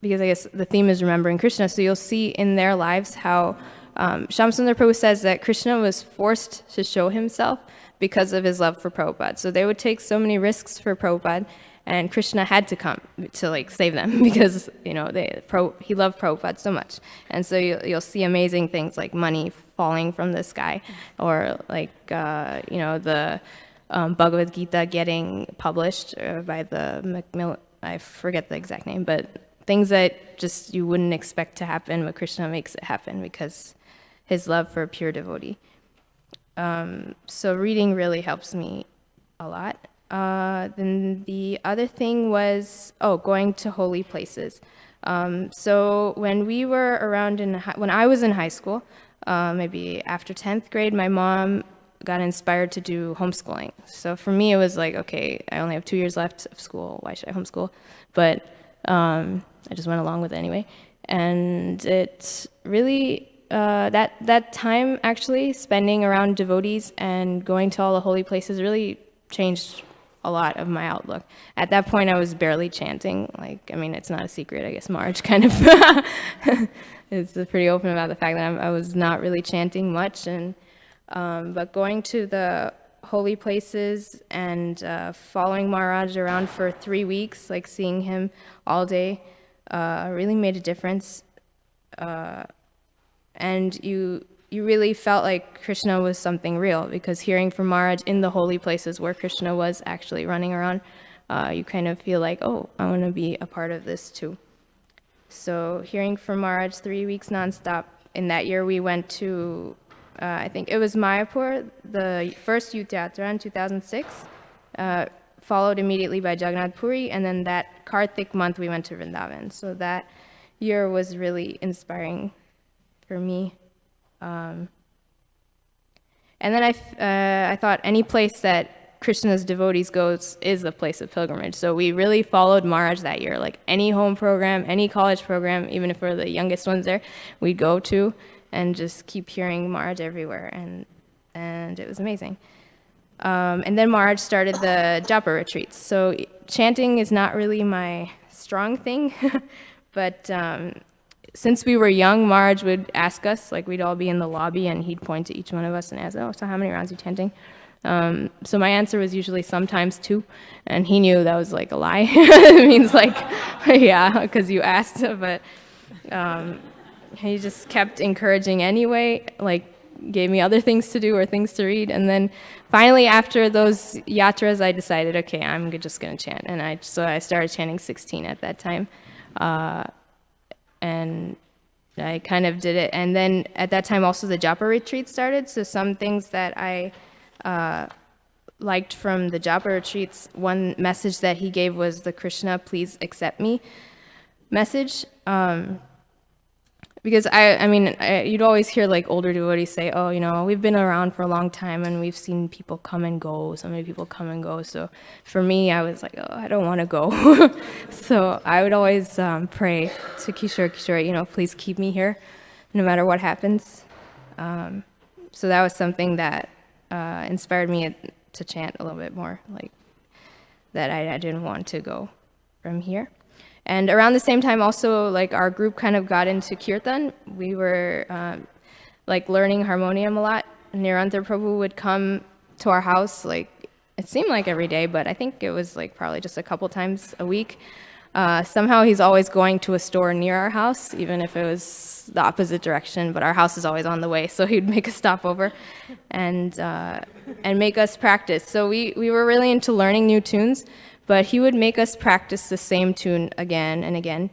Because I guess the theme is remembering Krishna, so you'll see in their lives how Shamsundar Prabhu says that Krishna was forced to show himself because of his love for Prabhupada. So they would take so many risks for Prabhupada, and Krishna had to come to like save them because he loved Prabhupada so much. And so you'll see amazing things like money falling from the sky, or like the Bhagavad Gita getting published by the I forget the exact name, but things that just you wouldn't expect to happen, but Krishna makes it happen because his love for a pure devotee. So reading really helps me a lot. Then the other thing was, going to holy places. So when we were around when I was in high school, maybe after 10th grade, my mom got inspired to do homeschooling. So for me, it was like, okay, I only have 2 years left of school. Why should I homeschool? But I just went along with it anyway. And it really, that time actually spending around devotees and going to all the holy places really changed a lot of my outlook. At that point, I was barely chanting. It's not a secret. I guess Maharaj kind of is pretty open about the fact that I was not really chanting much. And but going to the holy places and following Maharaj around for 3 weeks, like seeing him all day, really made a difference. And you really felt like Krishna was something real, because hearing from Maharaj in the holy places where Krishna was actually running around, you kind of feel like, oh, I want to be a part of this too. So hearing from Maharaj 3 weeks nonstop. In that year, we went to I think it was Mayapur, the first youth yatra in 2006, followed immediately by Jagannath Puri, and then that Kartik month we went to Vrindavan. So that year was really inspiring for me. And then I thought any place that Krishna's devotees goes is a place of pilgrimage. So we really followed Maharaj that year. Like any home program, any college program, even if we're the youngest ones there, we'd go to and just keep hearing Maharaj everywhere, and it was amazing. And then Maharaj started the japa retreats. So chanting is not really my strong thing, but since we were young, Maharaj would ask us, like we'd all be in the lobby, and he'd point to each one of us and ask, so how many rounds are you chanting? So my answer was usually sometimes 2, and he knew that was like a lie. It means like, yeah, because you asked, but he just kept encouraging anyway, like gave me other things to do or things to read. And then finally, after those yatras, I decided, okay, I'm just going to chant. And so I started chanting 16 at that time. And I kind of did it. And then at that time, also the japa retreat started. So some things that I liked from the japa retreats, one message that he gave was the Krishna, please accept me message. because I mean, you'd always hear like older devotees say, oh, you know, we've been around for a long time and we've seen people come and go, so many people come and go. So for me, I was like, oh, I don't want to go. So I would always pray to Kishore, you know, please keep me here no matter what happens. So that was something that inspired me to chant a little bit more, like that I didn't want to go from here. And around the same time also, like our group kind of got into kirtan. We were like learning harmonium a lot. Nirantara Prabhu would come to our house, like it seemed like every day, but I think it was like probably just a couple times a week. Somehow he's always going to a store near our house, even if it was the opposite direction, but our house is always on the way, so he'd make a stopover and make us practice. So we were really into learning new tunes, but he would make us practice the same tune again and again.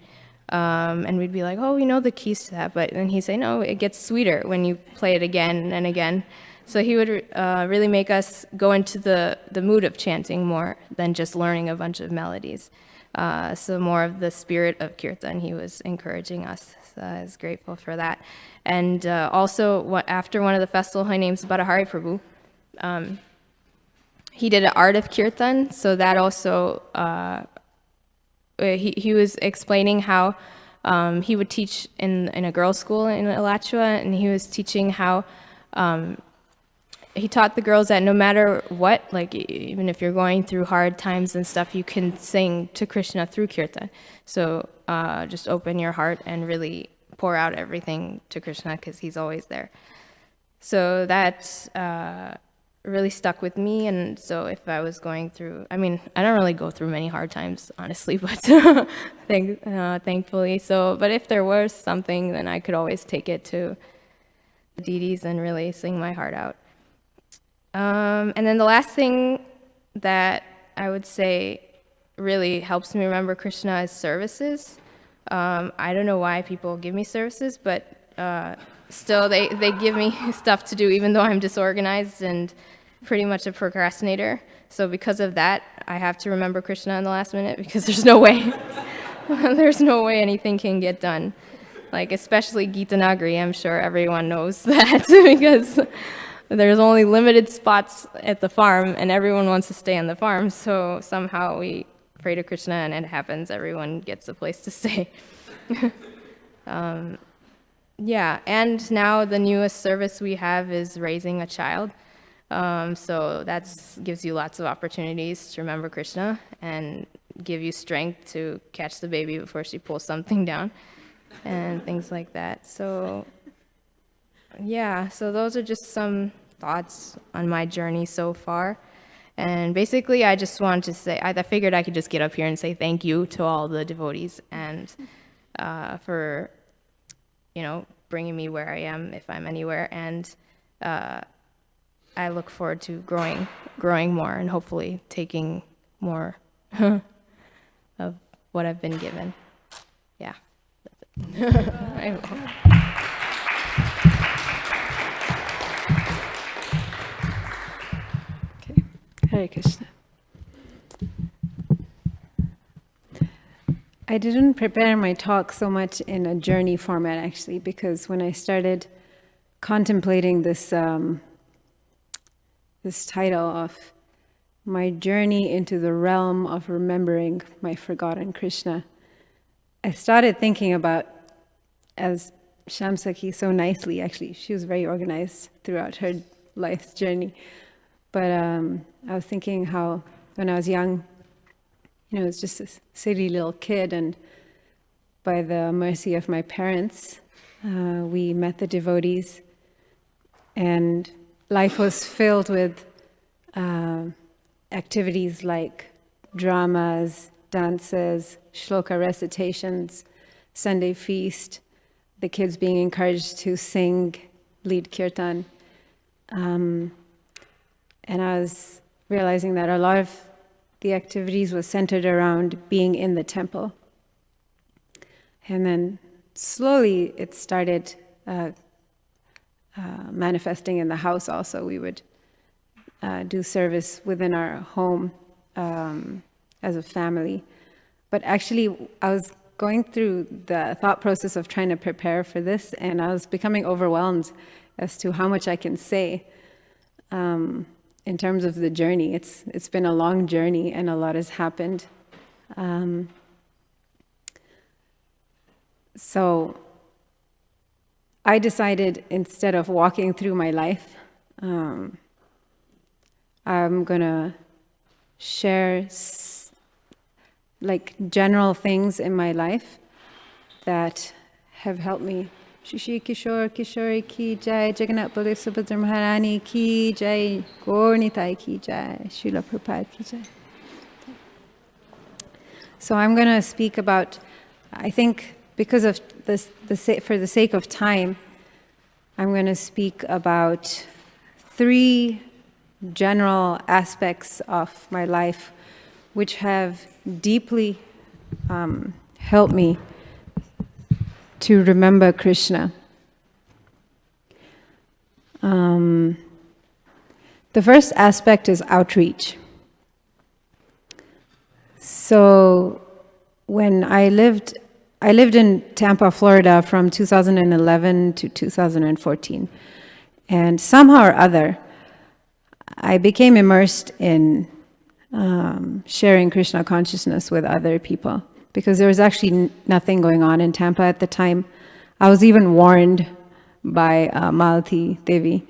And we'd be like, oh, we know the keys to that, but then he'd say, no, it gets sweeter when you play it again and again. So he would really make us go into the mood of chanting more than just learning a bunch of melodies. So more of the spirit of kirtan, he was encouraging us. So I was grateful for that. And also, after one of the festival high names, Badahari Prabhu, he did an art of kirtan. So that also, he was explaining how he would teach in a girls' school in Alachua, and he was teaching how he taught the girls that no matter what, like even if you're going through hard times and stuff, you can sing to Krishna through kirtan. So just open your heart and really pour out everything to Krishna because he's always there. So that really stuck with me. And so if I was going through, I mean, I don't really go through many hard times, honestly, but thankfully. So, but if there was something, then I could always take it to the deities and really sing my heart out. And then the last thing that I would say really helps me remember Krishna is services. I don't know why people give me services, but still they give me stuff to do even though I'm disorganized and pretty much a procrastinator. So because of that, I have to remember Krishna in the last minute because there's no way, there's no way anything can get done. Like especially Gita Nagari, I'm sure everyone knows that because there's only limited spots at the farm and everyone wants to stay on the farm. So somehow we pray to Krishna and it happens, everyone gets a place to stay. Yeah, and now the newest service we have is raising a child. So that gives you lots of opportunities to remember Krishna and give you strength to catch the baby before she pulls something down and things like that. So yeah, so those are just some thoughts on my journey so far. And basically, I just wanted to say, I figured I could just get up here and say thank you to all the devotees and for, you know, bringing me where I am, if I'm anywhere. And I look forward to growing more and hopefully taking more of what I've been given. Yeah, that's it. Okay, Hare Krishna. I didn't prepare my talk so much in a journey format, actually, because when I started contemplating this this title of my journey into the realm of remembering my forgotten Krishna, I started thinking about, as Shamsaki so nicely, actually, she was very organized throughout her life's journey, but I was thinking how when I was young, you know, I was just a silly little kid, and by the mercy of my parents, we met the devotees, and life was filled with activities like dramas, dances, shloka recitations, Sunday feast, the kids being encouraged to sing, lead kirtan. And I was realizing that a lot of the activities was centered around being in the temple. And then slowly it started manifesting in the house also. We would do service within our home as a family. But actually, I was going through the thought process of trying to prepare for this, and I was becoming overwhelmed as to how much I can say in terms of the journey. It's been a long journey, and a lot has happened. So I decided, instead of walking through my life, I'm gonna share like general things in my life that have helped me. Shishi Kishore Kishori ki jai, Jagannath Baladev Subhadra Maharani ki jai, Gaur Nitai ki jai, Srila Prabhupada ki jai. So I'm going to speak about, I think because of this, for the sake of time, I'm going to speak about 3 general aspects of my life which have deeply helped me to remember Krishna. The first aspect is outreach. So when I lived in Tampa, Florida from 2011 to 2014. And somehow or other, I became immersed in sharing Krishna consciousness with other people, because there was actually nothing going on in Tampa at the time. I was even warned by Malati Devi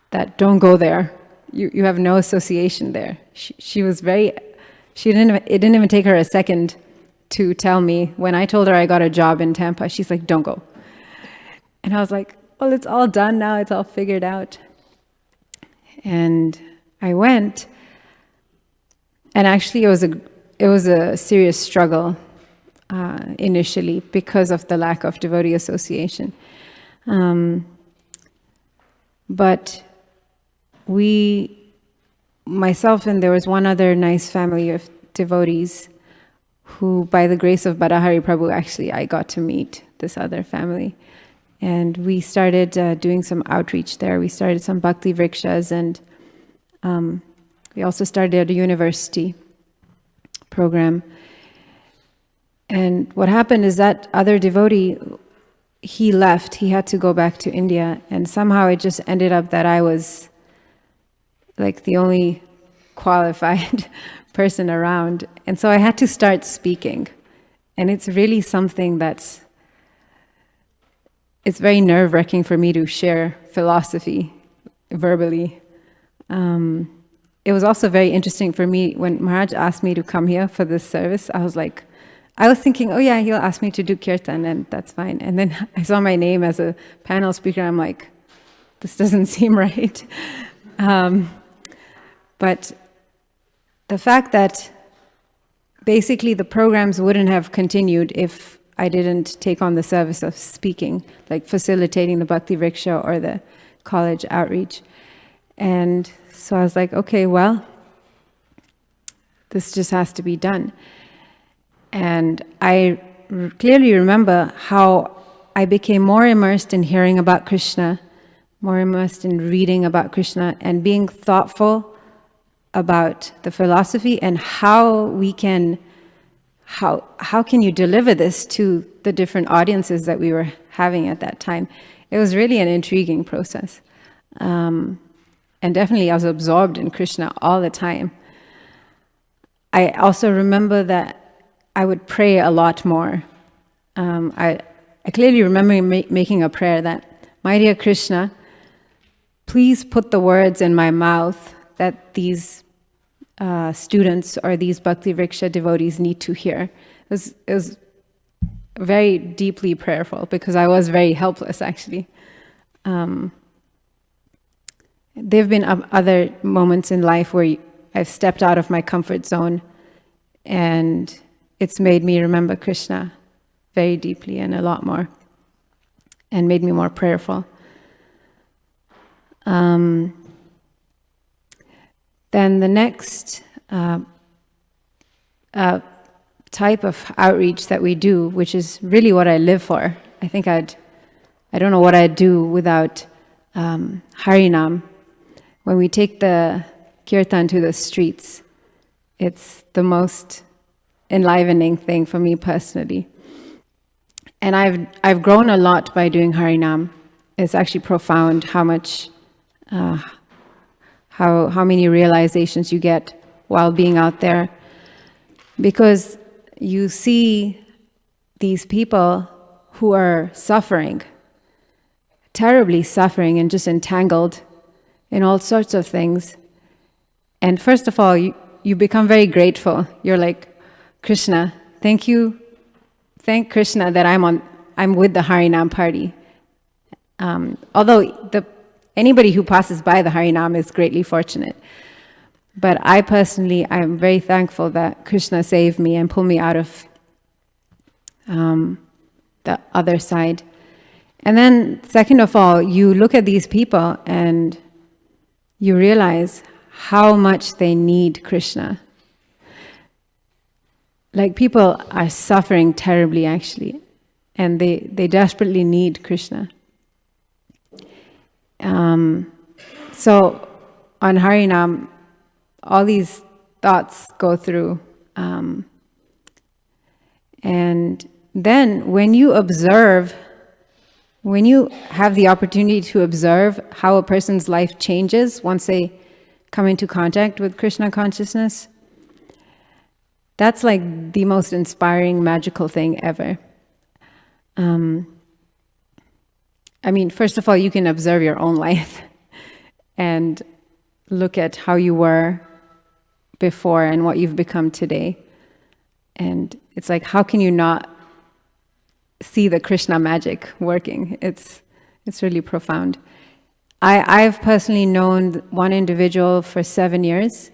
that don't go there. You have no association there. She was very, it didn't even take her a second to tell me. When I told her I got a job in Tampa, she's like, don't go. And I was like, well, it's all done now, it's all figured out. And I went, and actually it was a serious struggle initially because of the lack of devotee association. But myself and there was one other nice family of devotees who, by the grace of Badahari Prabhu, actually I got to meet this other family. And we started doing some outreach there. We started some bhakti vrikshas, and we also started a university program. And what happened is that other devotee, he left. He had to go back to India. And somehow it just ended up that I was like the only qualified person around. And so I had to start speaking. And it's really something it's very nerve-wracking for me to share philosophy verbally. It was also very interesting for me when Maharaj asked me to come here for this service. I was thinking, oh yeah, he'll ask me to do kirtan, and that's fine. And then I saw my name as a panel speaker. I'm like, this doesn't seem right. But the fact that basically the programs wouldn't have continued if I didn't take on the service of speaking, like facilitating the Bhakti Vriksha or the college outreach. And so I was like, okay, well, this just has to be done. And I clearly remember how I became more immersed in hearing about Krishna, more immersed in reading about Krishna, and being thoughtful about the philosophy and how can you deliver this to the different audiences that we were having at that time. It was really an intriguing process. And definitely I was absorbed in Krishna all the time. I also remember that I would pray a lot more. I clearly remember making a prayer that, my dear Krishna, please put the words in my mouth that these students or these Bhakti Vriksha devotees need to hear. It was very deeply prayerful because I was very helpless, actually. There have been other moments in life where I've stepped out of my comfort zone, and it's made me remember Krishna very deeply and a lot more, and made me more prayerful. Then the next type of outreach that we do, which is really what I live for. I think I don't know what I'd do without Harinam. When we take the kirtan to the streets, it's the most enlivening thing for me personally. And I've grown a lot by doing Harinam. It's actually profound how much, how many realizations you get while being out there, because you see these people who are suffering, terribly suffering, and just entangled in all sorts of things. And first of all, you become very grateful. You're like, Krishna, thank you. Thank Krishna that I'm with the Harinam party. Although anybody who passes by the Harinam is greatly fortunate. But I personally, I'm very thankful that Krishna saved me and pulled me out of the other side. And then, second of all, you look at these people and you realize how much they need Krishna. Like, people are suffering terribly, actually, and they desperately need Krishna. So on Harinam, all these thoughts go through. And then when you have the opportunity to observe how a person's life changes once they come into contact with Krishna consciousness, that's like the most inspiring, magical thing ever. I mean, first of all, you can observe your own life and look at how you were before and what you've become today. And it's like, how can you not see the Krishna magic working? It's really profound. I've personally known one individual for 7 years.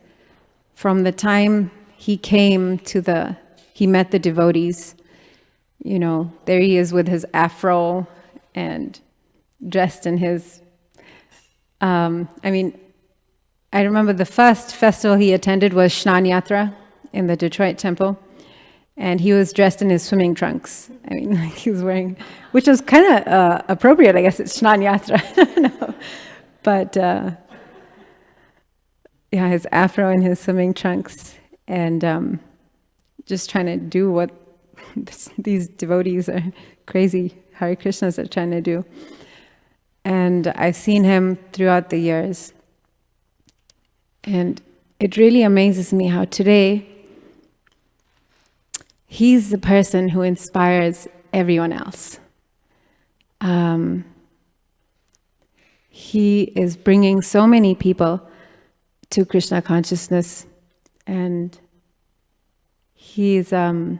From the time he met the devotees, you know, there he is with his afro and dressed in his, I remember the first festival he attended was Snan Yatra in the Detroit temple. And he was dressed in his swimming trunks. I mean, like, he was wearing, which was kind of appropriate, I guess. It's Snan Yatra. No. But yeah, his afro and his swimming trunks, and just trying to do what these devotees are crazy Hare Krishnas are trying to do. And I've seen him throughout the years. And it really amazes me how today he's the person who inspires everyone else. He is bringing so many people to Krishna consciousness, and he's, well,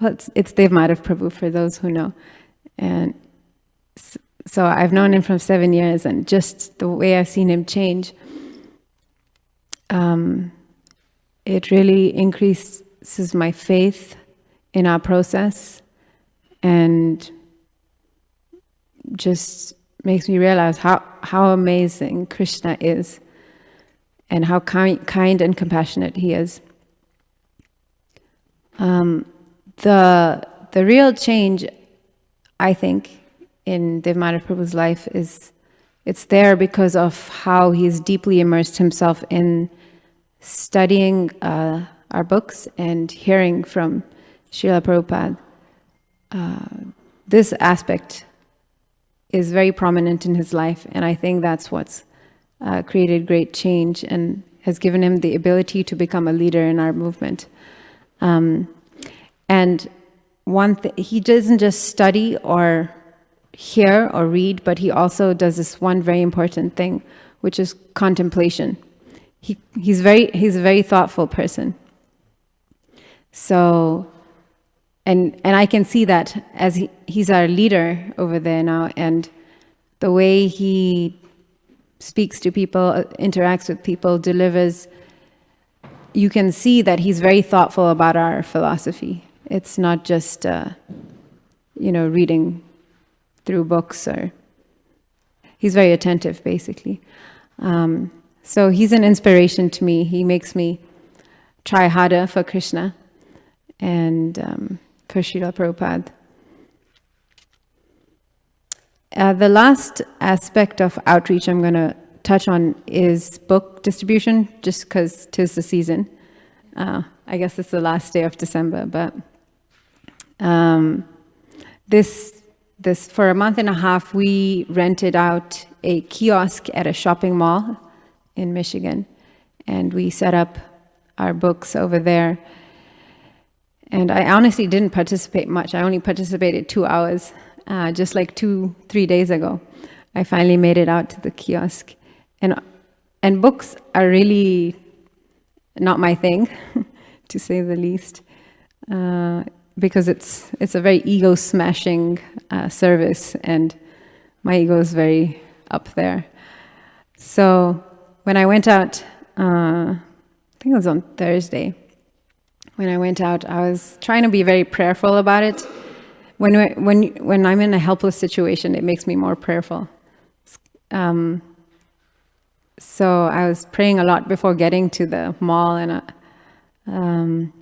it's Dev Madhav Prabhu for those who know. And so I've known him from 7 years, and just the way I've seen him change, it really increases my faith in our process, and just makes me realize how amazing Krishna is, and how kind and compassionate he is. The real change, I think, in Dev Madhav Prabhu's life it's there because of how he's deeply immersed himself in studying our books and hearing from Srila Prabhupada. This aspect is very prominent in his life, and I think that's what's created great change and has given him the ability to become a leader in our movement. And one thing, he doesn't just study or hear or read, but he also does this one very important thing, which is contemplation. He's a very thoughtful person. So, and I can see that as he's our leader over there now, and the way he speaks to people, interacts with people, delivers, you can see that he's very thoughtful about our philosophy. It's not just, reading through books, or he's very attentive, basically. So he's an inspiration to me. He makes me try harder for Krishna and for Srila Prabhupada. The last aspect of outreach I'm going to touch on is book distribution, just because 'tis the season. I guess it's the last day of December, but this for a month and a half, we rented out a kiosk at a shopping mall in Michigan, and we set up our books over there. And I honestly didn't participate much. I only participated 2 hours, just like 2-3 days ago. I finally made it out to the kiosk. And books are really not my thing, to say the least, because it's a very ego-smashing service, and my ego is very up there. So when I went out, I think it was on Thursday, when I went out, I was trying to be very prayerful about it. When I'm in a helpless situation, it makes me more prayerful. So I was praying a lot before getting to the mall, and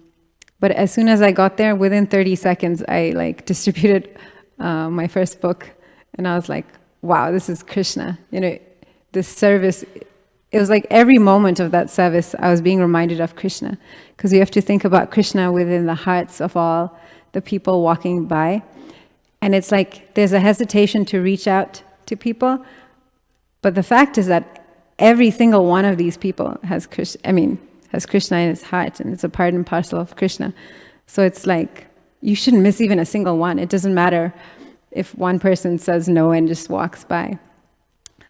but as soon as I got there, within 30 seconds, I distributed my first book, and I was like, "Wow, this is Krsna." This service. It was like every moment of that service, I was being reminded of Krsna, because you have to think about Krsna within the hearts of all the people walking by, and it's like there's a hesitation to reach out to people, but the fact is that every single one of these people has Krsna in his heart, and it's a part and parcel of Krsna. So it's like, you shouldn't miss even a single one. It doesn't matter if one person says no and just walks by.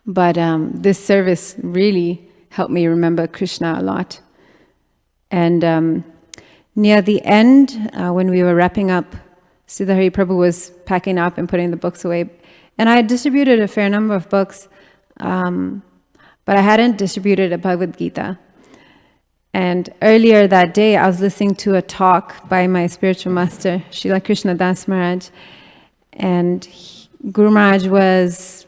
But this service really helped me remember Krsna a lot. And near the end, when we were wrapping up, Siddhari Prabhu was packing up and putting the books away. And I had distributed a fair number of books, but I hadn't distributed a Bhagavad Gita. And earlier that day, I was listening to a talk by my spiritual master, Srila Krishna Das Maharaj. And Guru Maharaj was...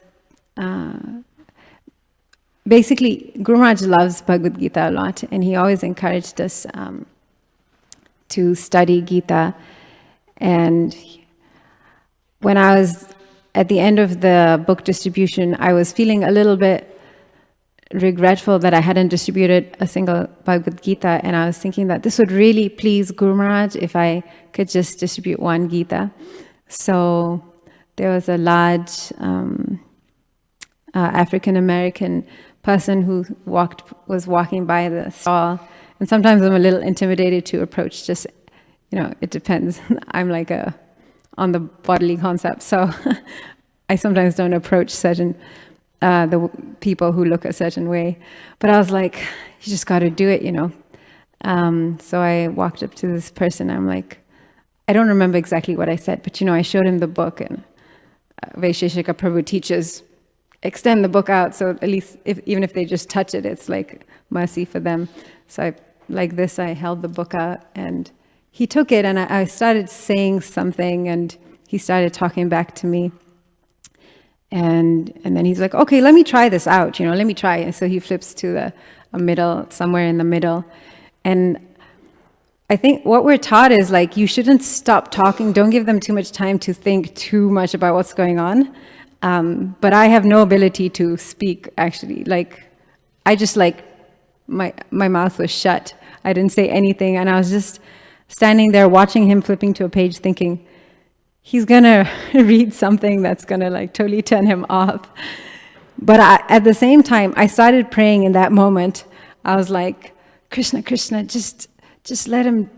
basically, Guru Maharaj loves Bhagavad Gita a lot, and he always encouraged us to study Gita. And when I was at the end of the book distribution, I was feeling a little bit regretful that I hadn't distributed a single Bhagavad Gita, and I was thinking that this would really please Guru Maharaj if I could just distribute one Gita. So there was a large African-American person who was walking by the stall, and sometimes I'm a little intimidated to approach, just, it depends. I'm like on the bodily concept, so I sometimes don't approach certain the people who look a certain way. But I was like, you just got to do it, So I walked up to this person. I'm like, I don't remember exactly what I said, but I showed him the book, and Vaisheshika Prabhu teaches, extend the book out, so at least even if they just touch it, it's like mercy for them. So I held the book out, and he took it, and I started saying something, and he started talking back to me. And then he's like, okay, let me try this out, let me try. And so he flips to a middle, somewhere in the middle. And I think what we're taught is you shouldn't stop talking. Don't give them too much time to think too much about what's going on. But I have no ability to speak, actually. I just my mouth was shut. I didn't say anything. And I was just standing there watching him flipping to a page thinking, he's gonna read something that's gonna totally turn him off. But at the same time, I started praying in that moment. I was like, Krishna, Krishna, just let him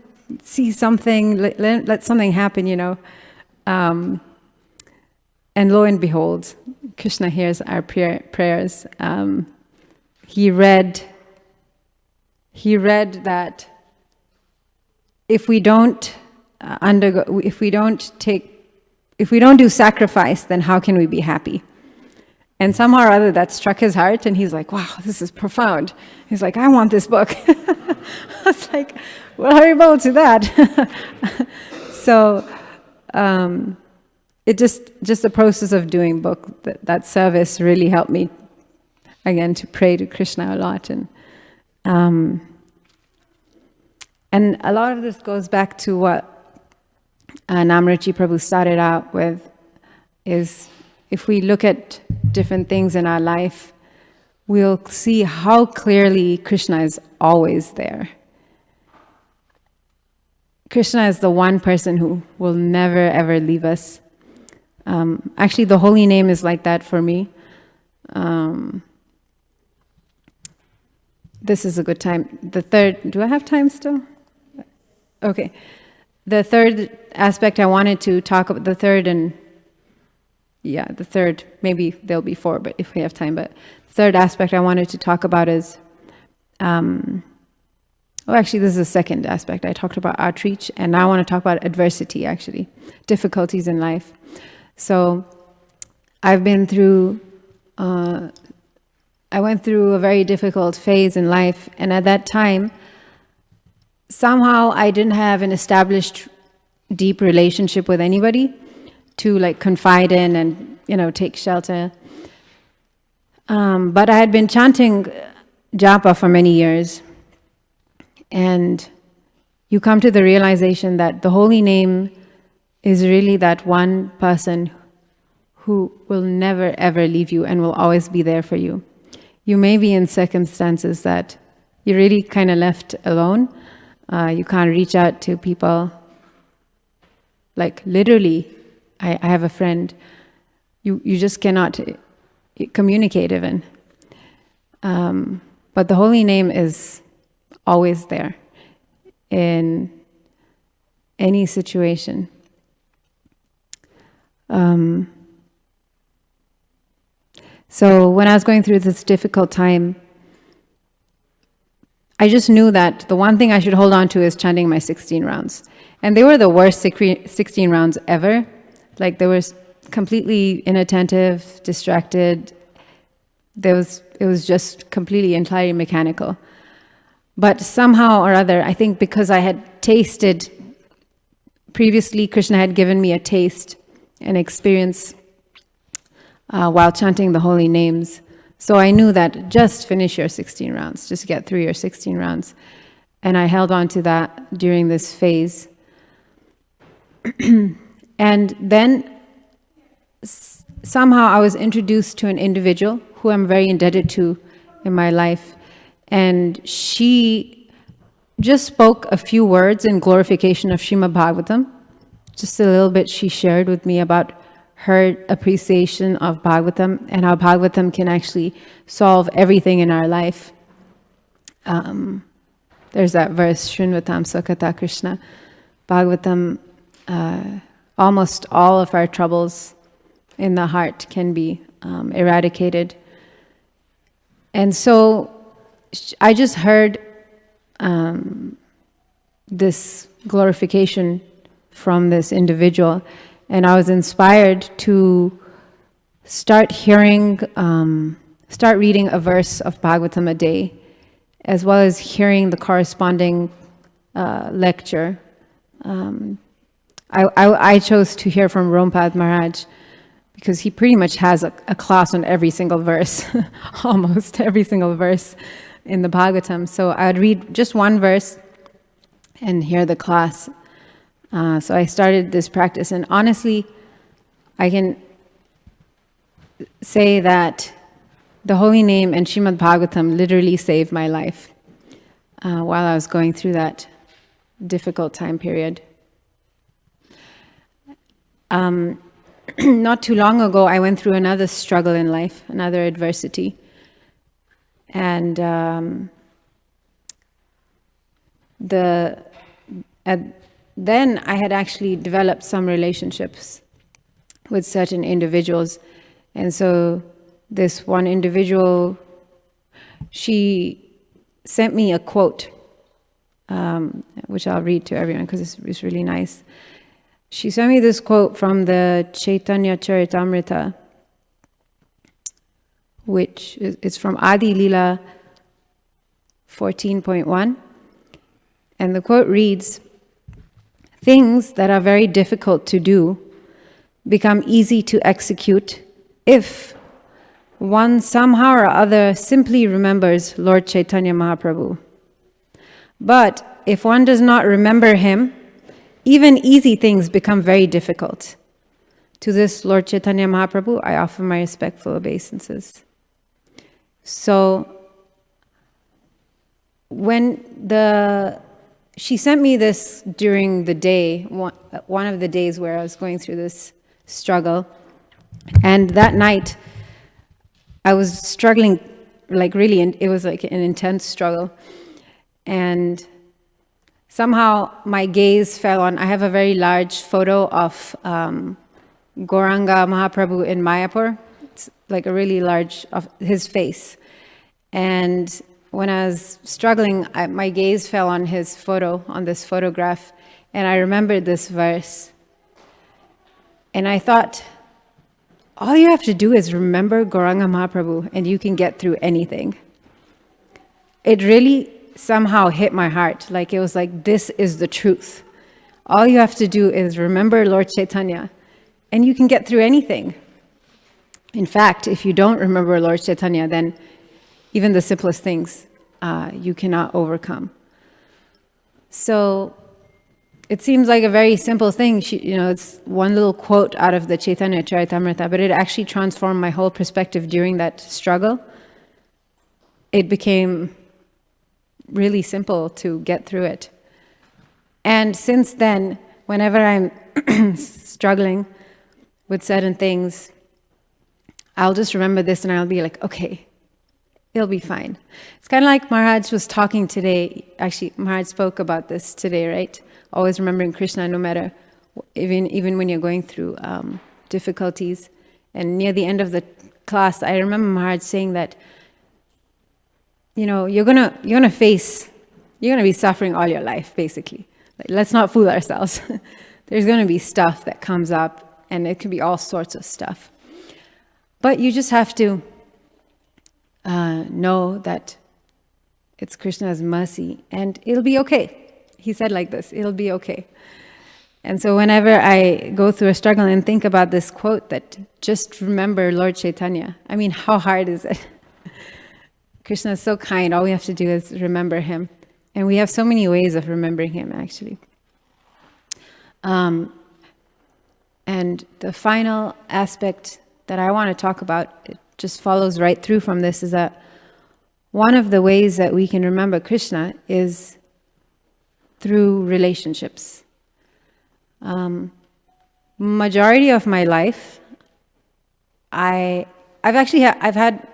see something, let something happen, And lo and behold, Krishna hears our prayers. He read that if we don't do sacrifice, then how can we be happy? And somehow or other that struck his heart, and he's like, wow, this is profound. He's like, I want this book. I was like, well, Haribol to that. So it just the process of doing book, that service really helped me, again, to pray to Krishna a lot. And a lot of this goes back to what Namruchi Prabhu started out with, is if we look at different things in our life, we'll see how clearly Krishna is always there. Krishna is the one person who will never ever leave us. Actually, the holy name is like that for me. This is a good time. The third, do I have time still? Okay. The third aspect I wanted to talk about, the third, maybe there'll be four, but if we have time, but the third aspect I wanted to talk about is, actually this is the second aspect. I talked about outreach, and now I want to talk about adversity, actually, difficulties in life. So I've been through, I went through a very difficult phase in life, and at that time, somehow I didn't have an established deep relationship with anybody to like confide in and, take shelter. But I had been chanting japa for many years, and you come to the realization that the holy name is really that one person who will never ever leave you and will always be there for you. You may be in circumstances that you're really kind of left alone. You can't reach out to people. Like literally, I have a friend, you just cannot communicate even. But the holy name is always there in any situation. So when I was going through this difficult time, I just knew that the one thing I should hold on to is chanting my 16 rounds. And they were the worst 16 rounds ever. Like, they were completely inattentive, distracted. It was just completely entirely mechanical. But somehow or other, I think because I had tasted, previously Krishna had given me a taste, an experience while chanting the holy names. So I knew that just finish your 16 rounds, just get through your 16 rounds. And I held on to that during this phase. And then somehow I was introduced to an individual who I'm very indebted to in my life. And she just spoke a few words in glorification of Srimad Bhagavatam. Just a little bit she shared with me about her appreciation of Bhagavatam and how Bhagavatam can actually solve everything in our life. There's that verse, Shrinvatam Sakata Krishna. Bhagavatam, almost all of our troubles in the heart can be eradicated. And so I just heard this glorification from this individual, and I was inspired to start reading a verse of Bhagavatam a day, as well as hearing the corresponding lecture. I chose to hear from Romapada Maharaj because he pretty much has a class on every single verse, almost every single verse in the Bhagavatam. So I would read just one verse and hear the class. So I started this practice, and honestly, I can say that the holy name and Srimad Bhagavatam literally saved my life while I was going through that difficult time period. Not too long ago, I went through another struggle in life, another adversity. And then I had actually developed some relationships with certain individuals. And so this one individual, she sent me a quote, which I'll read to everyone because it's really nice. She sent me this quote from the Chaitanya Charitamrita, which is from Adi Lila 14.1. And the quote reads, "Things that are very difficult to do become easy to execute if one somehow or other simply remembers Lord Chaitanya Mahaprabhu. But if one does not remember him, even easy things become very difficult. To this Lord Chaitanya Mahaprabhu, I offer my respectful obeisances." So when she sent me this during the day, one of the days where I was going through this struggle. And that night, I was struggling, like really, it was like an intense struggle. And somehow my gaze fell on, I have a very large photo of Gauranga Mahaprabhu in Mayapur. It's like a really large, of his face. And when I was struggling, my gaze fell on his photo, on this photograph, and I remembered this verse. And I thought, all you have to do is remember Gauranga Mahaprabhu and you can get through anything. It really somehow hit my heart. Like it was like, this is the truth. All you have to do is remember Lord Chaitanya and you can get through anything. In fact, if you don't remember Lord Chaitanya, then even the simplest things you cannot overcome. So it seems like a very simple thing. It's one little quote out of the Chaitanya Charitamrita, but it actually transformed my whole perspective during that struggle. It became really simple to get through it. And since then, whenever I'm struggling with certain things, I'll just remember this and I'll be like, okay, it'll be fine. It's kind of like Maharaj was talking today. Actually, Maharaj spoke about this today, right? Always remembering Krishna no matter, even when you're going through difficulties. And near the end of the class, I remember Maharaj saying that, you're gonna be suffering all your life, basically. Like, let's not fool ourselves. There's gonna be stuff that comes up, and it can be all sorts of stuff. But you just have to know that it's Krishna's mercy, and it'll be okay. He said like this, it'll be okay. And so whenever I go through a struggle and think about this quote that just remember Lord Chaitanya, I mean, how hard is it? Krishna is so kind, all we have to do is remember him. And we have so many ways of remembering him, actually. And the final aspect that I want to talk about, it just follows right through from this, is that one of the ways that we can remember Krishna is through relationships. Majority of my life, I've had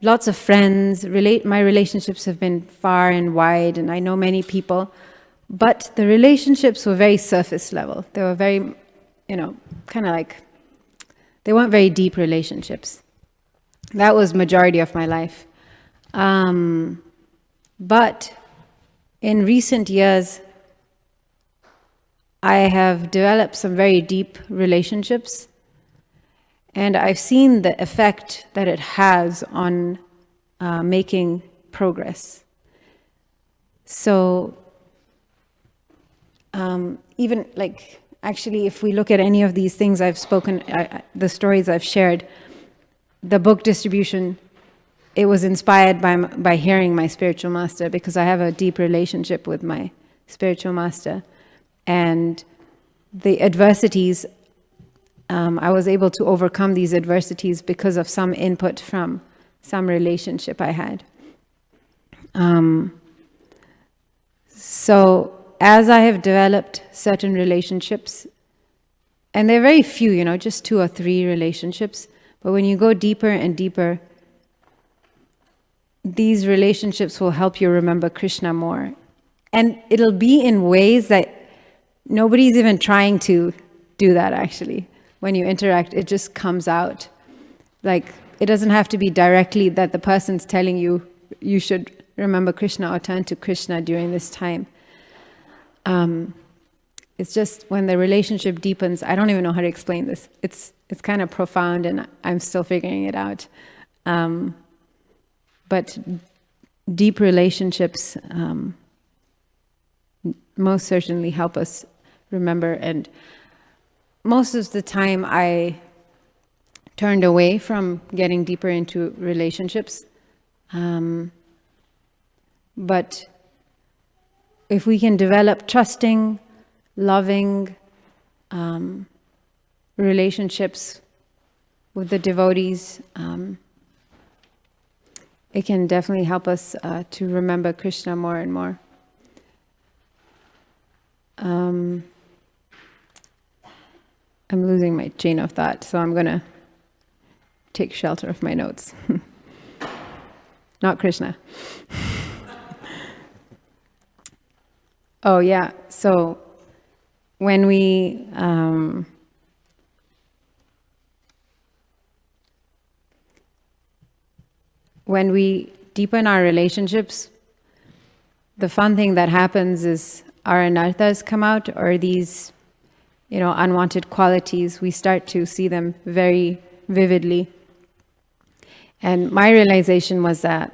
lots of friends. My relationships have been far and wide, and I know many people, but the relationships were very surface level. They were very, kind of like, they weren't very deep relationships. That was majority of my life. But in recent years, I have developed some very deep relationships, and I've seen the effect that it has on making progress. So even like, actually, if we look at any of these things I've spoken, the stories I've shared, the book distribution, it was inspired by hearing my spiritual master, because I have a deep relationship with my spiritual master. And the adversities, I was able to overcome these adversities because of some input from some relationship I had. So as I have developed certain relationships, and they're very few, just 2 or 3 relationships, but when you go deeper and deeper, these relationships will help you remember Krishna more. And it'll be in ways that nobody's even trying to do that, actually. When you interact, it just comes out. Like, it doesn't have to be directly that the person's telling you, you should remember Krishna or turn to Krishna during this time. It's just when the relationship deepens, I don't even know how to explain this. It's kind of profound, and I'm still figuring it out. But deep relationships most certainly help us remember. And most of the time I turned away from getting deeper into relationships. But if we can develop trusting, loving relationships with the devotees, it can definitely help us to remember Krishna more and more. I'm losing my chain of thought, so I'm going to take shelter of my notes. Not Krishna. Oh, yeah. So when we deepen our relationships, the fun thing that happens is our anarthas come out, or these, unwanted qualities. We start to see them very vividly. And my realization was that,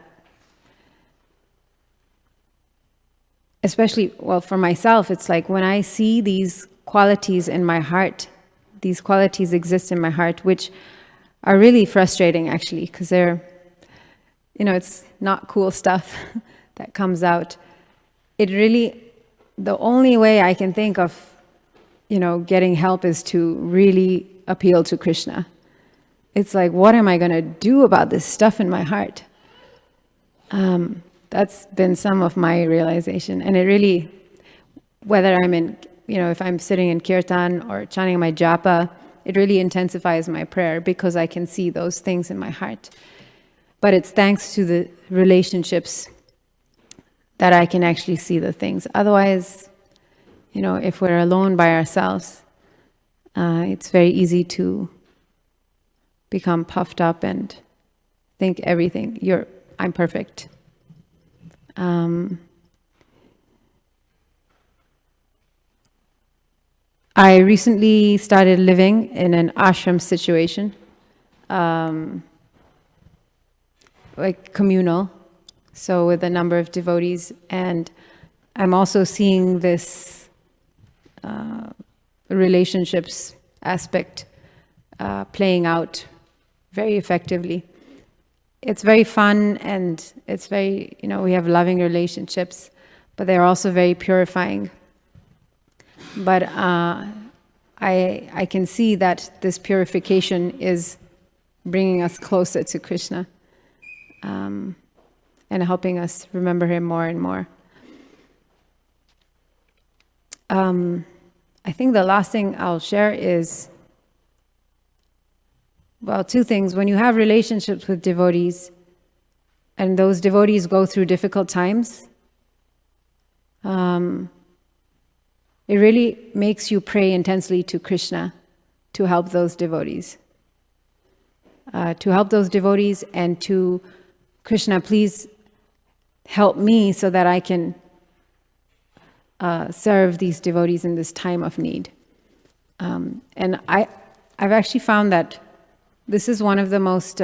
especially, for myself, it's like when I see these qualities in my heart, these qualities exist in my heart, which are really frustrating, actually, because they're, it's not cool stuff that comes out. The only way I can think of, getting help is to really appeal to Krishna. It's like, what am I going to do about this stuff in my heart? That's been some of my realization. And it really, whether I'm in, if I'm sitting in kirtan or chanting my japa, it really intensifies my prayer because I can see those things in my heart. But it's thanks to the relationships that I can actually see the things. Otherwise, if we're alone by ourselves, it's very easy to become puffed up and think everything, I'm perfect. I recently started living in an ashram situation, like communal, so with a number of devotees, and I'm also seeing this relationships aspect playing out very effectively. It's very fun, and it's very, we have loving relationships, but they're also very purifying. But I can see that this purification is bringing us closer to Krishna, and helping us remember him more and more. I think the last thing I'll share is, two things. When you have relationships with devotees, and those devotees go through difficult times, it really makes you pray intensely to Krishna to help those devotees. And to Krishna, please help me so that I can serve these devotees in this time of need. And I've actually found that this is one of the most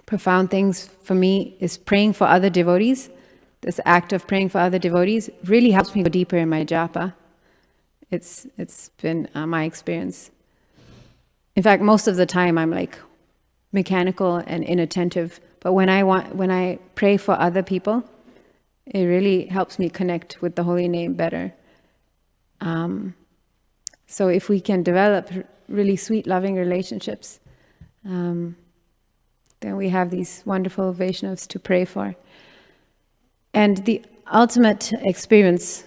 profound things for me, is praying for other devotees. This act of praying for other devotees really helps me go deeper in my japa. It's been my experience. In fact, most of the time I'm like mechanical and inattentive, but when I pray for other people, it really helps me connect with the holy name better. So if we can develop really sweet, loving relationships, then we have these wonderful Vaishnavas to pray for. And the ultimate experience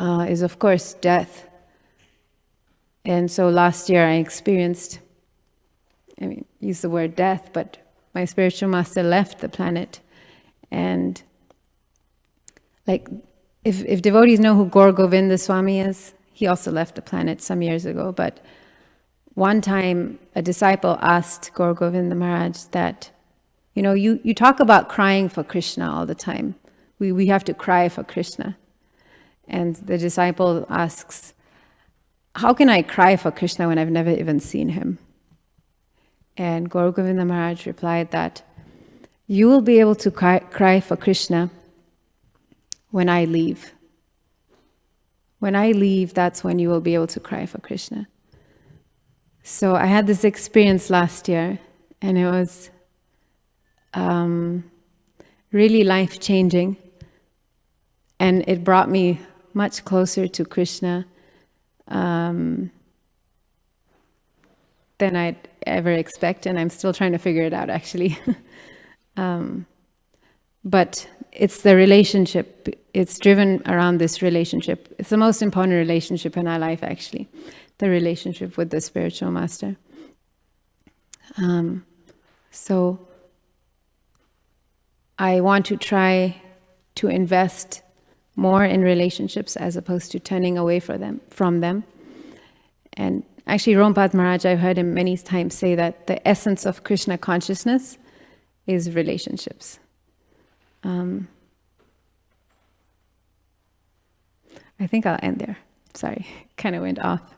is, of course, death. And so last year I experienced, use the word death, but my spiritual master left the planet. And like, if devotees know who Govinda Swami is, he also left the planet some years ago. But one time a disciple asked Govinda Maharaj that, you talk about crying for Krishna all the time. We have to cry for Krishna. And the disciple asks, how can I cry for Krishna when I've never even seen him? And Govinda Maharaj replied that you will be able to cry for Krishna when I leave. When I leave, that's when you will be able to cry for Krishna. So I had this experience last year, and it was really life-changing. And it brought me much closer to Krishna than I'd ever expect, and I'm still trying to figure it out, actually. But it's the relationship. It's driven around this relationship. It's the most important relationship in our life, actually, the relationship with the spiritual master. So I want to try to invest more in relationships as opposed to turning away from them. And actually, Romapada Maharaj, I've heard him many times say that the essence of Krishna consciousness is relationships. I think I'll end there. Sorry, kind of went off.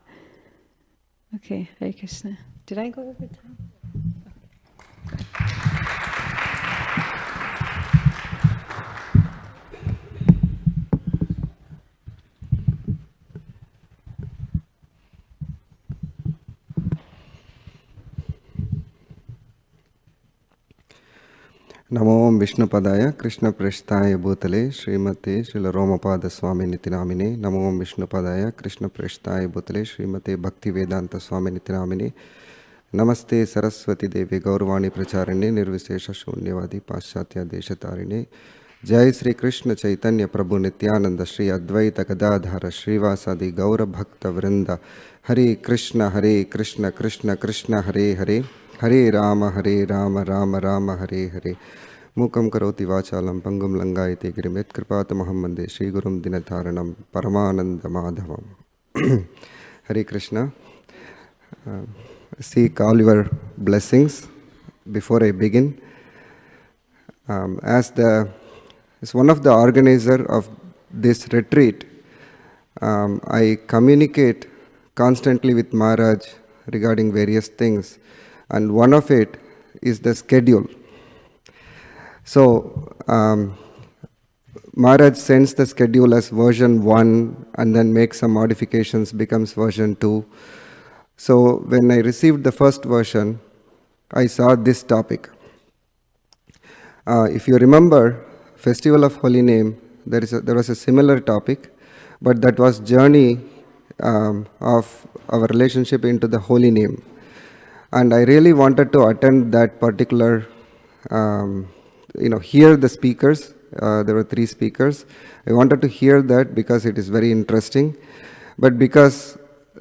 Okay, Hare Krishna. Did I go over time? Namo Vishnupadaya Krishna Preshthaya Bhutale Srimate Srila Romapada Swami Nitinamine. Namo Vishnupadaya Krishna Preshthaya Bhutale Srimate Bhakti Vedanta Swami Nitinamine. Namaste Saraswati Devi Gaurvani Pracharine Nirvisesha Shunyavadi Paschatya Deshatarine. Jai Sri Krishna Chaitanya Prabhu Nityananda Sri Advaita Gadadhara Srivasadi Gaura Bhakta Vrinda. Hare Krishna Krishna Krishna Hare Hare. Hare Rama Rama Rama Hare Hare. Mukam karoti vachalam pangum langayate girimet kripatamaham mande Shri Gurum Dinatharanam Paramananda Madhavam. Hare Krishna. Seek all your blessings before I begin. As one of the organizer of this retreat, I communicate constantly with Maharaj regarding various things, and one of it is the schedule. So Maharaj sends the schedule as version 1 and then makes some modifications, becomes version 2. So when I received the first version, I saw this topic. If you remember, Festival of Holy Name, there was a similar topic, but that was journey of our relationship into the Holy Name. And I really wanted to attend that particular, hear the speakers. There were 3 speakers. I wanted to hear that because it is very interesting. But because,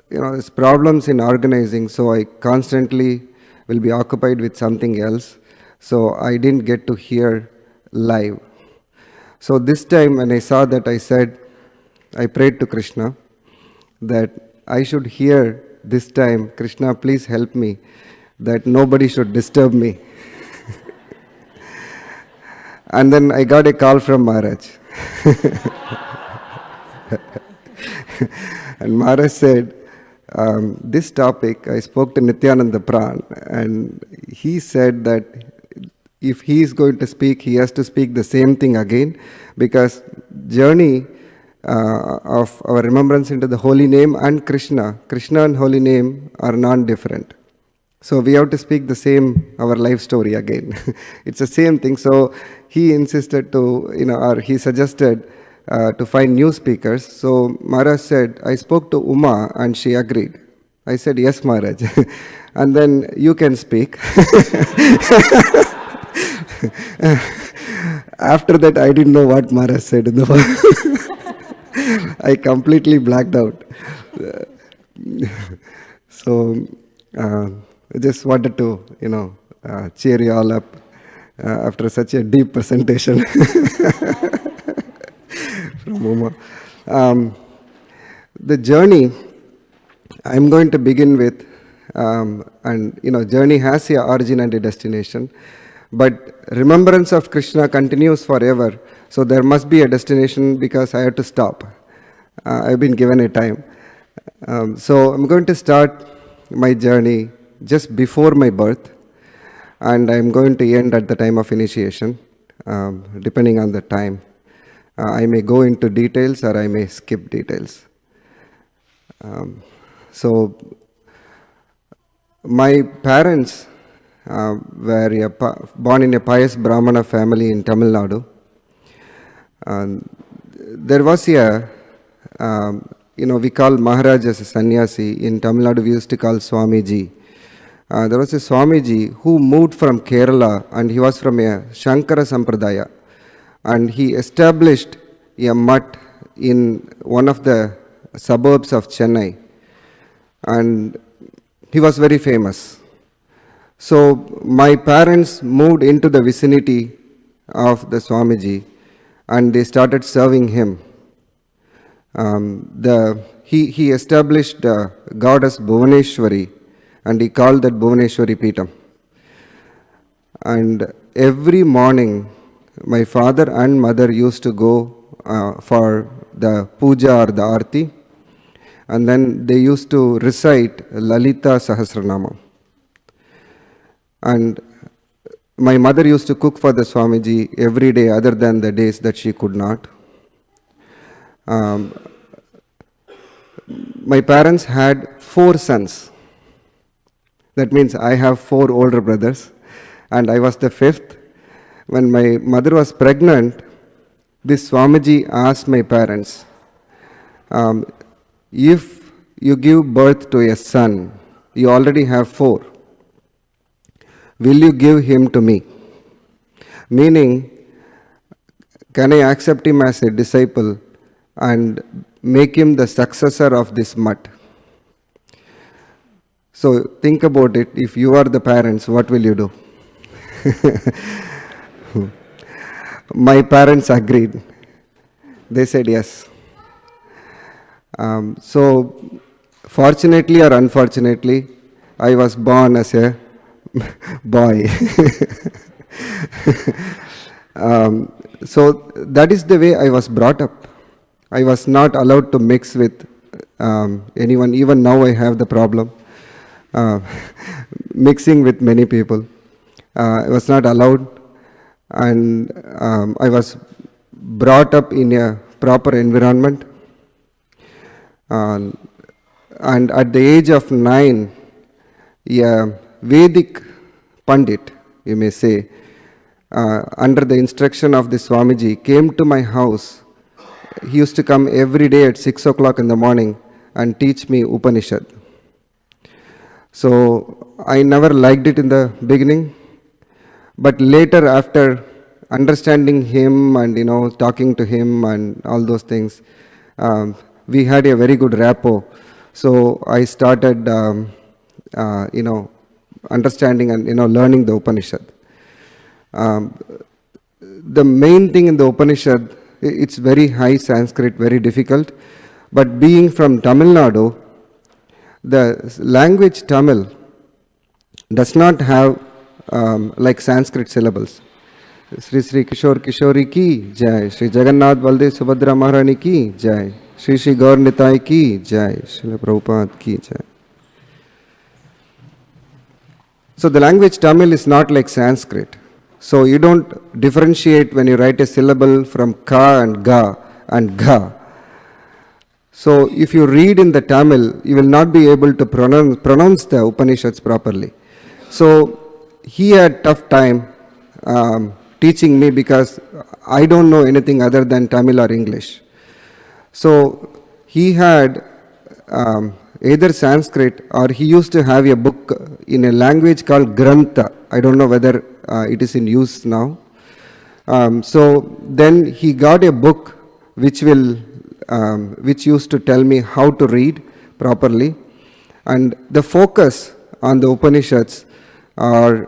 there's problems in organizing, so I constantly will be occupied with something else. So I didn't get to hear live. So this time when I saw that, I prayed to Krishna that I should hear this time, Krishna, please help me, that nobody should disturb me. And then I got a call from Maharaj. And Maharaj said, this topic, I spoke to Nityananda Pran, and he said that if he is going to speak, he has to speak the same thing again, because journey of our remembrance into the Holy Name and Krishna and Holy Name are non-different. So we have to speak the same, our life story again. It's the same thing. So he insisted to, or he suggested to find new speakers. So Maharaj said, I spoke to Uma and she agreed. I said, yes, Maharaj. And then you can speak. After that, I didn't know what Maharaj said in the I completely blacked out. So I just wanted to, cheer you all up after such a deep presentation from Uma. The journey, I'm going to begin with, journey has a origin and a destination, but remembrance of Krishna continues forever. So there must be a destination because I have to stop. I've been given a time. So I'm going to start my journey just before my birth, and I'm going to end at the time of initiation, depending on the time. I may go into details or I may skip details. So my parents were born in a pious Brahmana family in Tamil Nadu. There was a, we call Maharaj as a sannyasi. In Tamil Nadu, we used to call Swamiji. There was a Swamiji who moved from Kerala, and he was from a Shankara Sampradaya. and he established a mutt in one of the suburbs of Chennai, and he was very famous. So my parents moved into the vicinity of the Swamiji and they started serving him. He established goddess Bhuvaneshwari, and he called that Bhuvaneshwari Peetam. And every morning, my father and mother used to go for the puja or the arti, and then they used to recite Lalita Sahasranamam. And my mother used to cook for the Swamiji every day other than the days that she could not. My parents had 4 sons. That means I have 4 older brothers and I was the 5th. When my mother was pregnant, this Swamiji asked my parents, if you give birth to a son, you already have 4, will you give him to me? Meaning, can I accept him as a disciple and make him the successor of this mutt? So think about it. If you are the parents, what will you do? My parents agreed. They said yes. So fortunately or unfortunately, I was born as a boy. So that is the way I was brought up. I was not allowed to mix with anyone. Even now I have the problem mixing with many people. I was not allowed, and I was brought up in a proper environment. And at the age of 9, a Vedic Pandit, you may say, under the instruction of the Swamiji, came to my house. He used to come every day at 6 o'clock in the morning and teach me Upanishad. So I never liked it in the beginning, but later, after understanding him and talking to him and all those things, we had a very good rapport. So I started understanding and learning the Upanishad. The main thing in the Upanishad, it's very high Sanskrit, very difficult, but being from Tamil Nadu, the language Tamil does not have like Sanskrit syllables. Sri Sri Kishore Kishori ki jai, Sri Jagannath Baldev Subhadra Maharani ki jai, Sri Sri Gaur Nitai ki jai, Srila Prabhupada ki jai. So the language Tamil is not like Sanskrit. So you don't differentiate when you write a syllable from ka and ga and ga. So if you read in the Tamil, you will not be able to pronounce the Upanishads properly. So he had tough time teaching me because I don't know anything other than Tamil or English. So he had either Sanskrit or he used to have a book in a language called Grantha. I don't know whether it is in use now. So then he got a book which used to tell me how to read properly, and the focus on the Upanishads are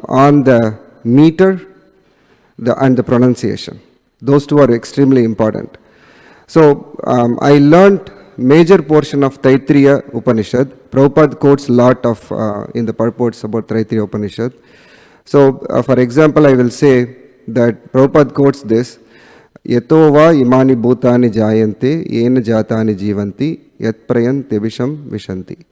on the meter and the pronunciation. Those two are extremely important. So I learned major portion of Taittiriya Upanishad. Prabhupada quotes a lot of in the purports about Taittiriya Upanishad. So for example, I will say that Prabhupada quotes this: Yato va imani bhutani jayante yena jatani jivanti yat prayante visham vishanti.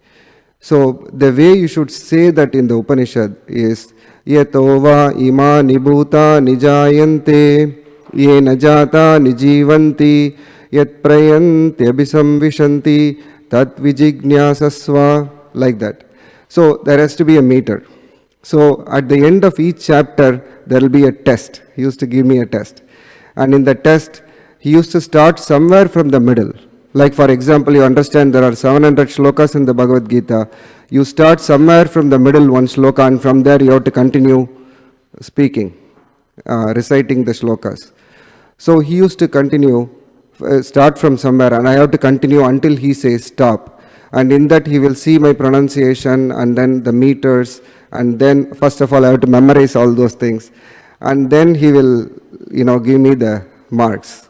So the way you should say that in the Upanishad is Yato va imani bhutani jayante yena jatani jivanti yat prayante abhisam vishanti tat vijignyasasva, like that. So there has to be a meter. So at the end of each chapter, there will be a test. He used to give me a test. And in the test, he used to start somewhere from the middle. Like for example, you understand there are 700 shlokas in the Bhagavad Gita. You start somewhere from the middle, one shloka, and from there you have to continue speaking, reciting the shlokas. So he used to continue, start from somewhere, and I have to continue until he says stop. And in that he will see my pronunciation and then the meters, and then first of all I have to memorize all those things, and then he will, give me the marks.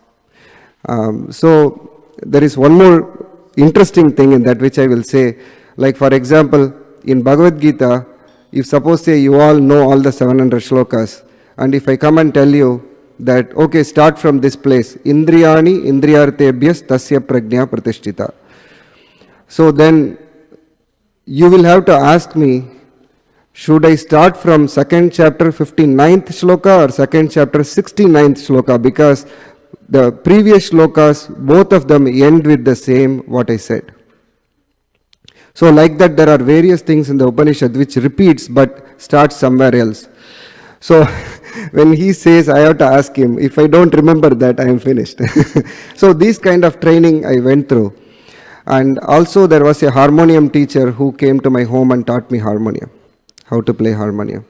So there is one more interesting thing in that which I will say. Like for example, in Bhagavad Gita, if suppose say you all know all the 700 shlokas, and if I come and tell you that, okay, start from this place, Indriyani Indriyartebhyas tasya prajna pratishtita. So then you will have to ask me, should I start from second chapter 59th shloka or second chapter 69th shloka? Because the previous shlokas, both of them end with the same what I said. So like that, there are various things in the Upanishad which repeats but starts somewhere else. So when he says, I have to ask him, if I don't remember that, I am finished. So this kind of training I went through. And also there was a harmonium teacher who came to my home and taught me harmonium, how to play harmonium.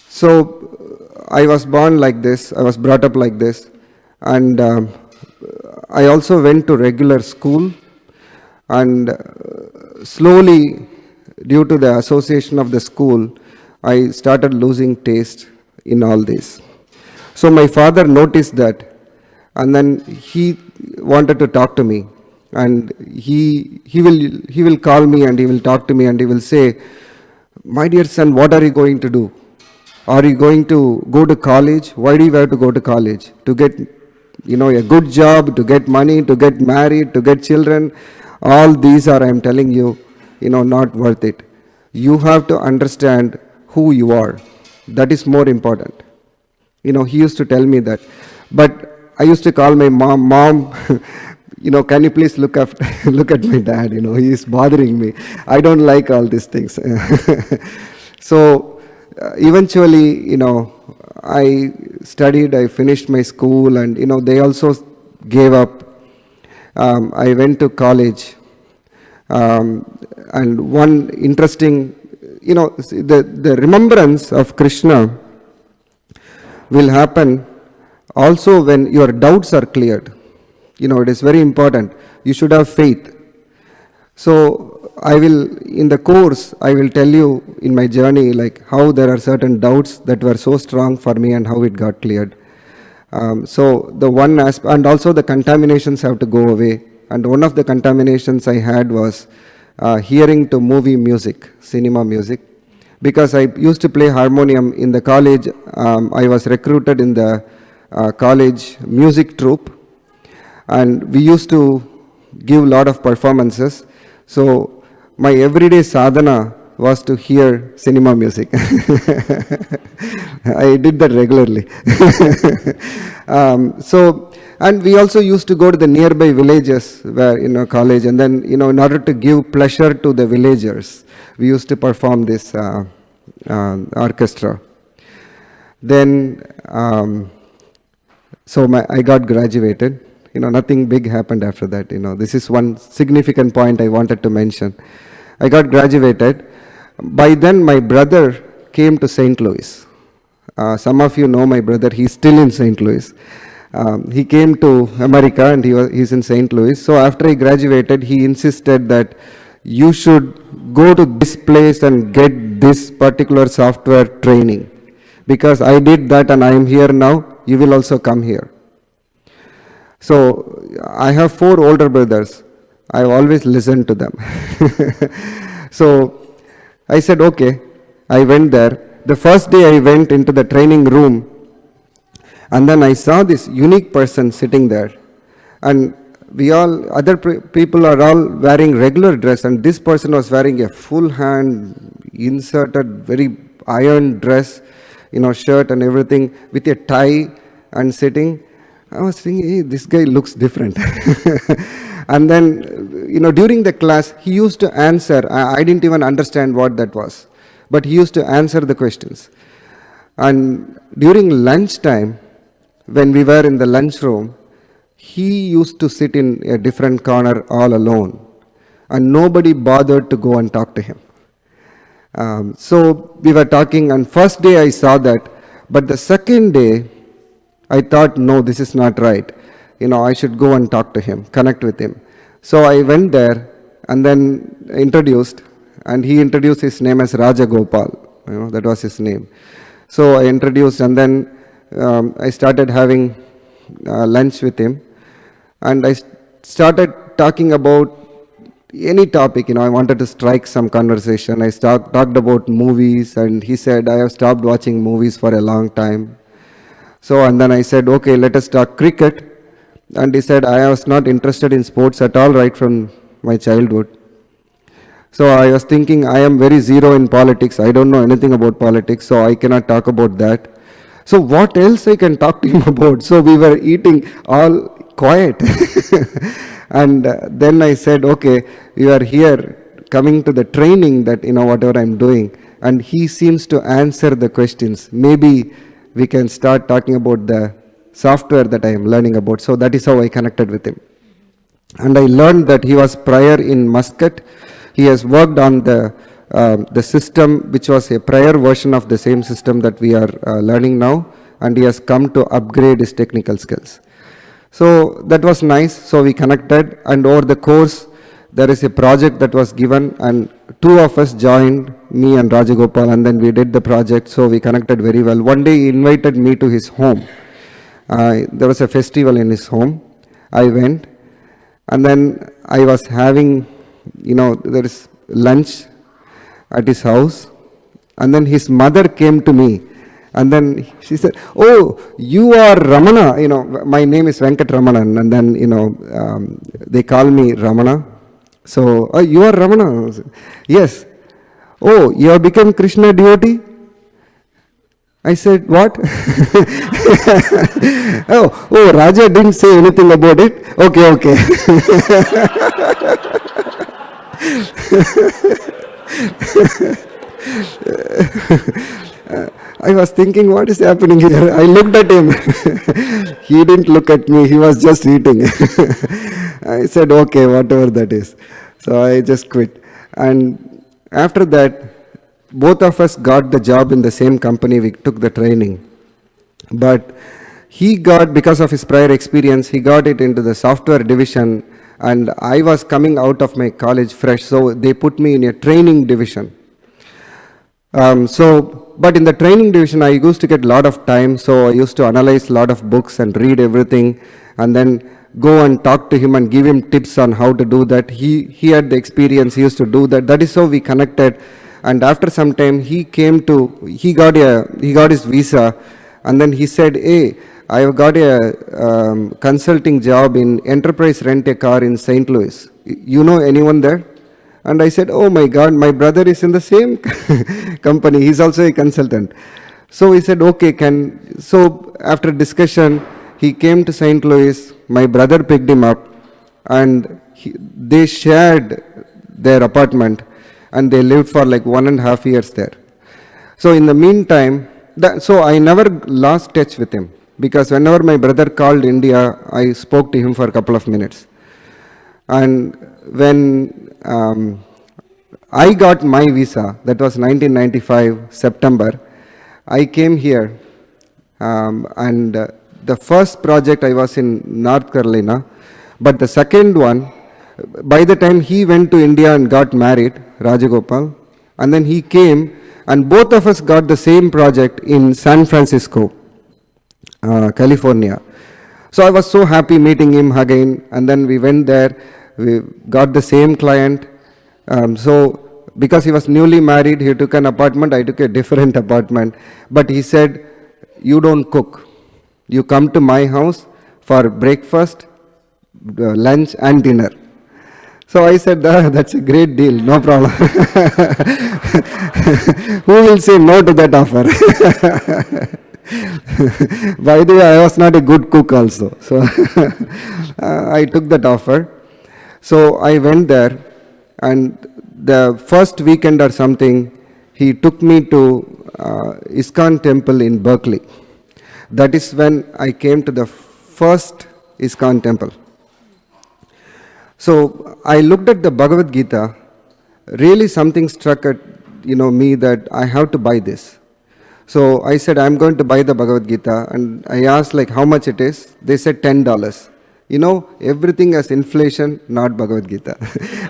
So I was born like this, I was brought up like this. And I also went to regular school, and slowly, due to the association of the school, I started losing taste in all this. So my father noticed that, and then he wanted to talk to me, and he will call me and he will talk to me and he will say, my dear son, what are you going to do? Are you going to go to college? Why do you have to go to college? To get a good job, to get money, to get married, to get children. All these are, I am telling you, not worth it. You have to understand who you are. That is more important. He used to tell me that. But I used to call my mom, can you please look at my dad, he is bothering me. I don't like all these things. So eventually, I studied, I finished my school, and they also gave up. I went to college, and one interesting, the remembrance of Krishna will happen also when your doubts are cleared. It is very important. You should have faith. So in the course, I will tell you in my journey, like how there are certain doubts that were so strong for me and how it got cleared. So the one aspect, and also the contaminations have to go away. And one of the contaminations I had was hearing to movie music, cinema music. Because I used to play harmonium in the college, I was recruited in the college music troupe. And we used to give a lot of performances. So my everyday sadhana was to hear cinema music. I did that regularly. And we also used to go to the nearby villages where college, and then in order to give pleasure to the villagers, we used to perform this orchestra. Then I got graduated. Nothing big happened after that. This is one significant point I wanted to mention. I got graduated. By then, my brother came to St. Louis. Some of you know my brother. He's still in St. Louis. He came to America and he's in St. Louis. So after I graduated, he insisted that you should go to this place and get this particular software training. Because I did that and I am here now, you will also come here. So I have 4 older brothers. I always listened to them. So I said, okay. I went there. The first day I went into the training room, and then I saw this unique person sitting there. And other people are all wearing regular dress, and this person was wearing a full hand, inserted, very iron dress, shirt and everything, with a tie and sitting. I was thinking, hey, this guy looks different. And then, during the class, he used to answer. I didn't even understand what that was. But he used to answer the questions. And during lunchtime, when we were in the lunchroom, he used to sit in a different corner all alone. And nobody bothered to go and talk to him. So we were talking, and first day I saw that. But the second day, I thought, no, this is not right. I should go and talk to him, connect with him. So I went there and then introduced, and he introduced his name as Raja Gopal. That was his name. So I introduced, and then I started having lunch with him, and I started talking about any topic. I wanted to strike some conversation. I talked about movies, and he said, I have stopped watching movies for a long time. So, and then I said, okay, let us talk cricket. And he said, I was not interested in sports at all right from my childhood. So I was thinking, I am very zero in politics. I don't know anything about politics, so I cannot talk about that. So what else I can talk to him about? So we were eating all quiet. And then I said, okay, you are here coming to the training that, whatever I'm doing. And he seems to answer the questions. Maybe we can start talking about the software that I am learning about. So that is how I connected with him. And I learned that he was prior in Muscat. He has worked on the system, which was a prior version of the same system that we are learning now. And he has come to upgrade his technical skills. So that was nice. So we connected, and over the course, there is a project that was given, and two of us joined, me and Rajagopal, and then we did the project. So we connected very well. One day he invited me to his home. There was a festival in his home. I went, and then I was having, there is lunch at his house, and then his mother came to me. And then she said, oh, you are Ramana. My name is Venkat Ramanan. And then, they call me Ramana. So, oh, you are Ramana? Yes. Oh, you have become Krishna devotee? I said, what? oh, Raja didn't say anything about it. Okay. I was thinking, what is happening here? I looked at him. He didn't look at me. He was just eating. I said, okay, whatever that is. So I just quit. And after that, both of us got the job in the same company. We took the training. But he got, because of his prior experience, he got it into the software division. And I was coming out of my college fresh. So they put me in a training division. But in the training division, I used to get a lot of time, so I used to analyze a lot of books and read everything, and then go and talk to him and give him tips on how to do that. He had the experience, he used to do that. That is how we connected. And after some time, he got his visa, and then he said, hey, I have got a consulting job in Enterprise Rent-A-Car in St. Louis. You know anyone there? And I said, oh my God, my brother is in the same company. He's also a consultant. So he said, okay, so after discussion, he came to St. Louis. My brother picked him up, and they shared their apartment, and they lived for like 1.5 years there. So in the meantime, so I never lost touch with him, because whenever my brother called India, I spoke to him for a couple of minutes. And when I got my visa, that was 1995, September, I came here, and the first project I was in North Carolina, but the second one, by the time he went to India and got married, Rajagopal, and then he came, and both of us got the same project in San Francisco, California. So I was so happy meeting him again, and then we went there. We got the same client. So because he was newly married, he took an apartment, I took a different apartment. But he said, you don't cook. You come to my house for breakfast, lunch and dinner. So I said, that's a great deal, no problem. Who will say no to that offer? By the way, I was not a good cook also. So I took that offer. So I went there, and the first weekend or something, he took me to ISKCON temple in Berkeley. That is when I came to the first ISKCON temple. So I looked at the Bhagavad Gita. Really something struck at me that I have to buy this. So I said, I'm going to buy the Bhagavad Gita, and I asked like how much it is. They said $10. You know, everything has inflation, not Bhagavad Gita.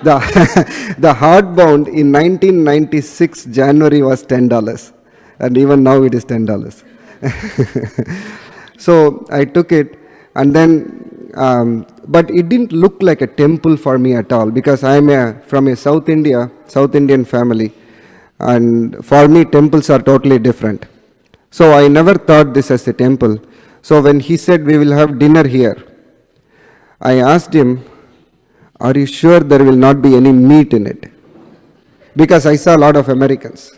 The hardbound in 1996 January was $10, and even now it is $10. So I took it, and then, but it didn't look like a temple for me at all, because I'm from a South Indian family, and for me temples are totally different. So I never thought this as a temple. So when he said we will have dinner here, I asked him, are you sure there will not be any meat in it? Because I saw a lot of Americans.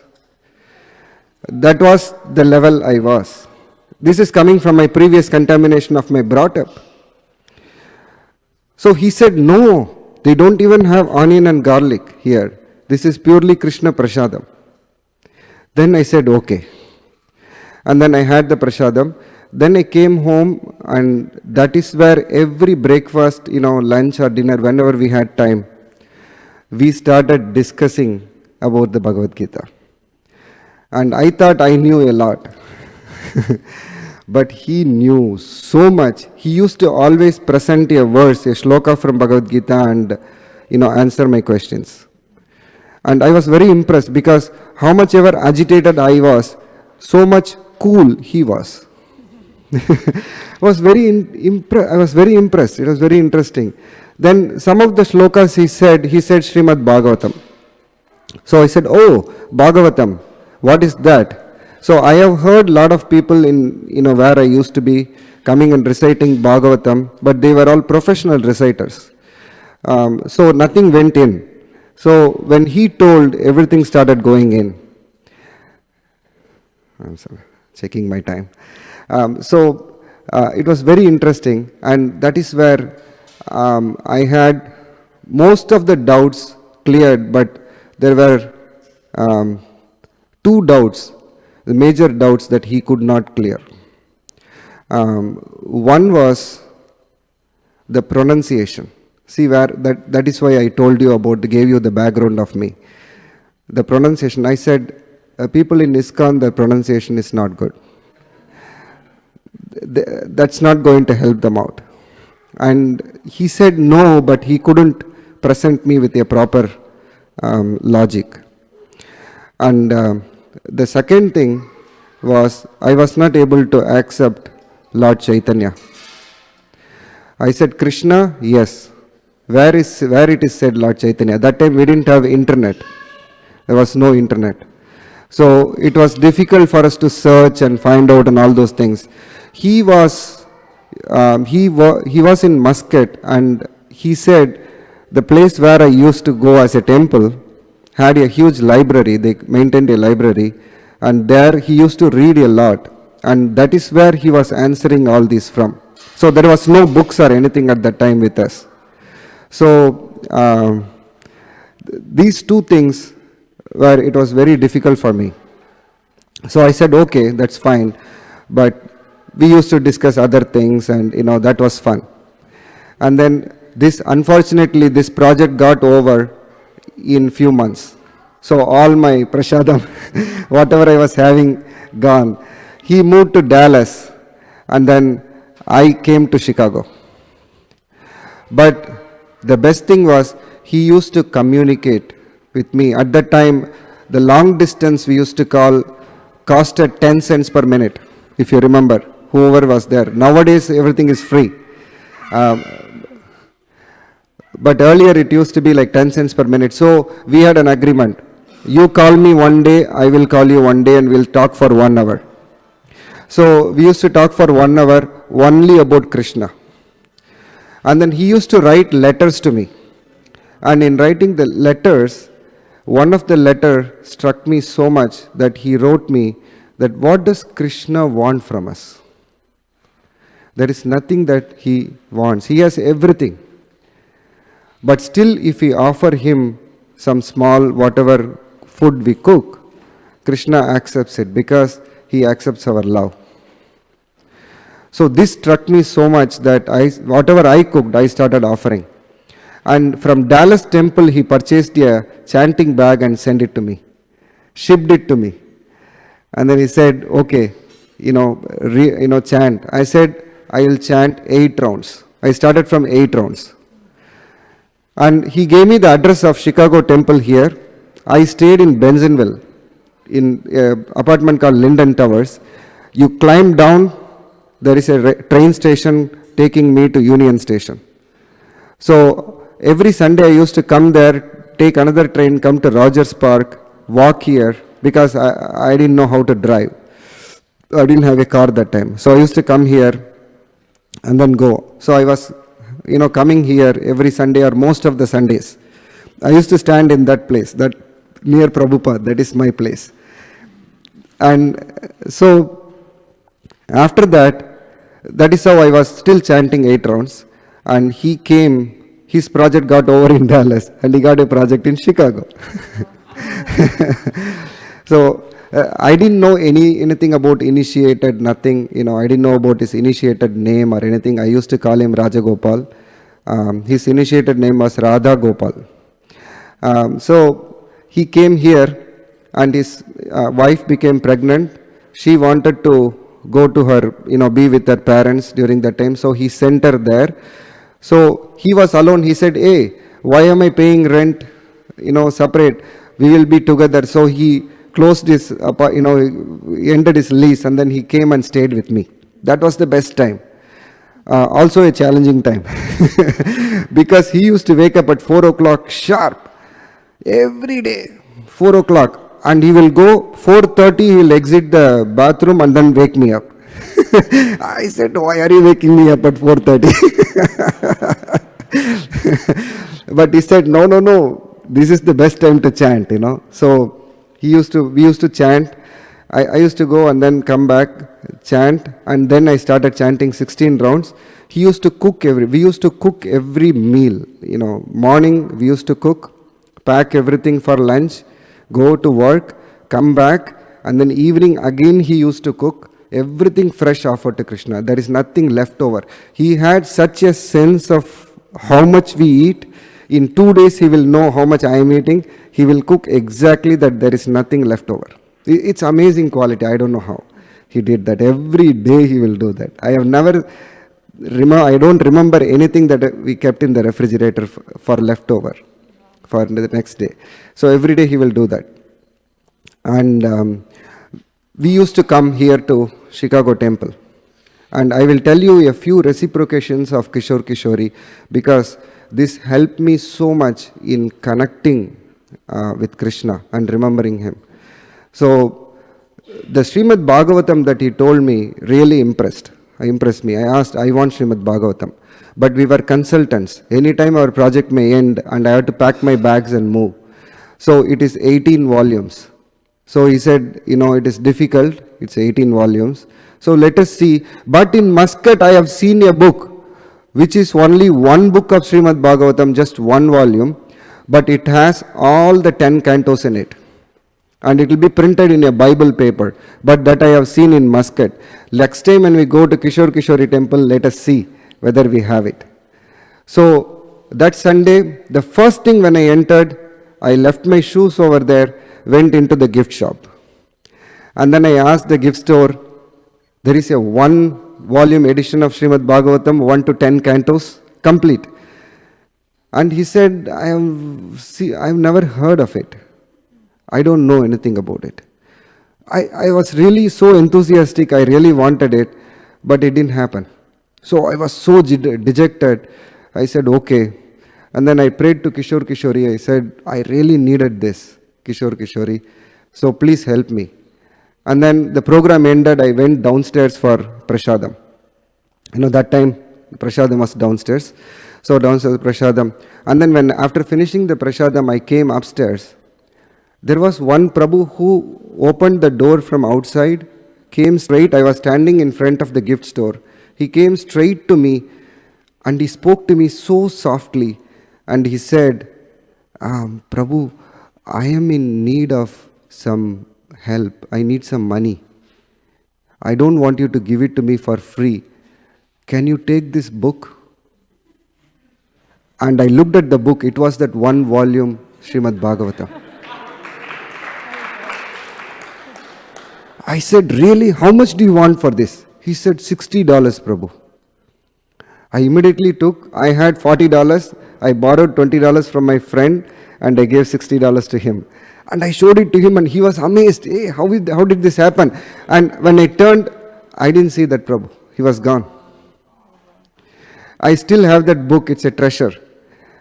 That was the level I was. This is coming from my previous contamination of my brought up. So he said, no, they don't even have onion and garlic here. This is purely Krishna Prasadam. Then I said, okay. And then I had the Prasadam. Then I came home, and that is where every breakfast, lunch or dinner, whenever we had time, we started discussing about the Bhagavad Gita. And I thought I knew a lot. But he knew so much. He used to always present a verse, a shloka from Bhagavad Gita, and answer my questions. And I was very impressed, because how much ever agitated I was, so much cool he was. I was very impressed. It was very interesting. Then some of the shlokas he said Srimad Bhagavatam. So I said, oh, Bhagavatam, what is that? So I have heard a lot of people in, where I used to be, coming and reciting Bhagavatam, but they were all professional reciters. So nothing went in. So when he told, everything started going in. I'm sorry, checking my time. So it was very interesting, and that is where I had most of the doubts cleared, but there were two doubts, the major doubts that he could not clear. One was the pronunciation. See, where that is why I told you about, gave you the background of me. The pronunciation, I said, people in ISKCON, the pronunciation is not good. That's not going to help them out. And he said no, but he couldn't present me with a proper logic. And the second thing was, I was not able to accept Lord Chaitanya. I said, Krishna, yes. Where it is said Lord Chaitanya? That time we didn't have internet. There was no internet. So it was difficult for us to search and find out and all those things. He was in Muscat, and he said the place where I used to go as a temple had a huge library. They maintained a library, and there he used to read a lot, and that is where he was answering all these from. So there was no books or anything at that time with us. So these two things where it was very difficult for me. So I said, okay, that's fine, but we used to discuss other things, and that was fun. And then unfortunately this project got over in few months. So all my prasadam, whatever I was having, gone. He moved to Dallas, and then I came to Chicago. But the best thing was, he used to communicate with me. At that time, the long distance we used to call costed 10 cents per minute, if you remember, whoever was there. Nowadays, everything is free. But earlier, it used to be like 10 cents per minute. So we had an agreement. You call me one day, I will call you one day, and we'll talk for 1 hour. So we used to talk for 1 hour only about Krishna. And then he used to write letters to me. And in writing the letters, one of the letter struck me so much that he wrote me that what does Krishna want from us? There is nothing that he wants. He has everything. But still, if we offer him some small, whatever food we cook, Krishna accepts it because he accepts our love. So this struck me so much that whatever I cooked, I started offering. And from Dallas temple, he purchased a chanting bag and sent it to me. Shipped it to me. And then he said, okay, chant. I said, I will chant 8 rounds. I started from 8 rounds. And he gave me the address of Chicago temple here. I stayed in Bensonville, in an apartment called Linden Towers. You climb down, there is a train station taking me to Union Station. So every Sunday I used to come there, take another train, come to Rogers Park, walk here, because I didn't know how to drive. I didn't have a car that time. So I used to come here and then go. So I was, coming here every Sunday or most of the Sundays. I used to stand in that place, that near Prabhupada, that is my place. And so after that, that is how I was still chanting 8 rounds. And he came, his project got over in Dallas, and he got a project in Chicago. So I didn't know anything about initiated, nothing, I didn't know about his initiated name or anything. I used to call him Raja Gopal. His initiated name was Radha Gopal. So he came here, and his wife became pregnant. She wanted to go to her, be with her parents during that time. So he sent her there. So he was alone. He said, hey, why am I paying rent, separate? We will be together. So he closed his, ended his lease, and then he came and stayed with me. That was the best time. Also a challenging time. Because he used to wake up at 4 o'clock sharp. Every day, 4 o'clock. And he will go, 4:30, he will exit the bathroom and then wake me up. I said, why are you waking me up at 4:30? But he said, no, this is the best time to chant, So we used to chant. I used to go and then come back, chant, and then I started chanting 16 rounds. We used to cook every meal, Morning we used to cook, pack everything for lunch, go to work, come back, and then evening again he used to cook. Everything fresh offered to Krishna. There is nothing left over. He had such a sense of how much we eat. In 2 days he will know how much I am eating. He will cook exactly that there is nothing left over. It's amazing quality. I don't know how he did that. Every day he will do that. I don't remember anything that we kept in the refrigerator for leftover for the next day. So every day he will do that. And we used to come here to Chicago temple. And I will tell you a few reciprocations of Kishore Kishori, because this helped me so much in connecting with Krishna and remembering him. So the Srimad Bhagavatam that he told me really impressed me. I asked, I want Srimad Bhagavatam. But we were consultants. Anytime our project may end and I have to pack my bags and move. So it is 18 volumes. So he said, it is difficult. It's 18 volumes. So let us see. But in Muscat, I have seen a book, which is only one book of Srimad Bhagavatam, just one volume. But it has all the 10 cantos in it. And it will be printed in a Bible paper. But that I have seen in Muscat. Next time when we go to Kishore Kishori temple, let us see whether we have it. So that Sunday, the first thing when I entered, I left my shoes over there, went into the gift shop. And then I asked the gift store, there is a 1-volume edition of Srimad Bhagavatam, 1 to 10 cantos, complete. And he said, I have never heard of it. I don't know anything about it. I was really so enthusiastic, I really wanted it, but it didn't happen. So I was so dejected. I said, okay. And then I prayed to Kishore Kishori. I said, I really needed this, Kishore Kishori. So please help me. And then the program ended. I went downstairs for Prasadam. That time Prasadam was downstairs. So downstairs Prasadam. And then after finishing the Prasadam, I came upstairs. There was one Prabhu who opened the door from outside, came straight. I was standing in front of the gift store. He came straight to me and he spoke to me so softly. And he said, Prabhu, I am in need of some help. I need some money. I don't want you to give it to me for free. Can you take this book? And I looked at the book. It was that 1-volume Srimad Bhagavatam. I said, really? How much do you want for this? He said, $60, Prabhu. I immediately I had $40, I borrowed $20 from my friend, and I gave $60 to him. And I showed it to him, and he was amazed. Hey, how did this happen? And when I turned, I didn't see that Prabhu. He was gone. I still have that book. It's a treasure.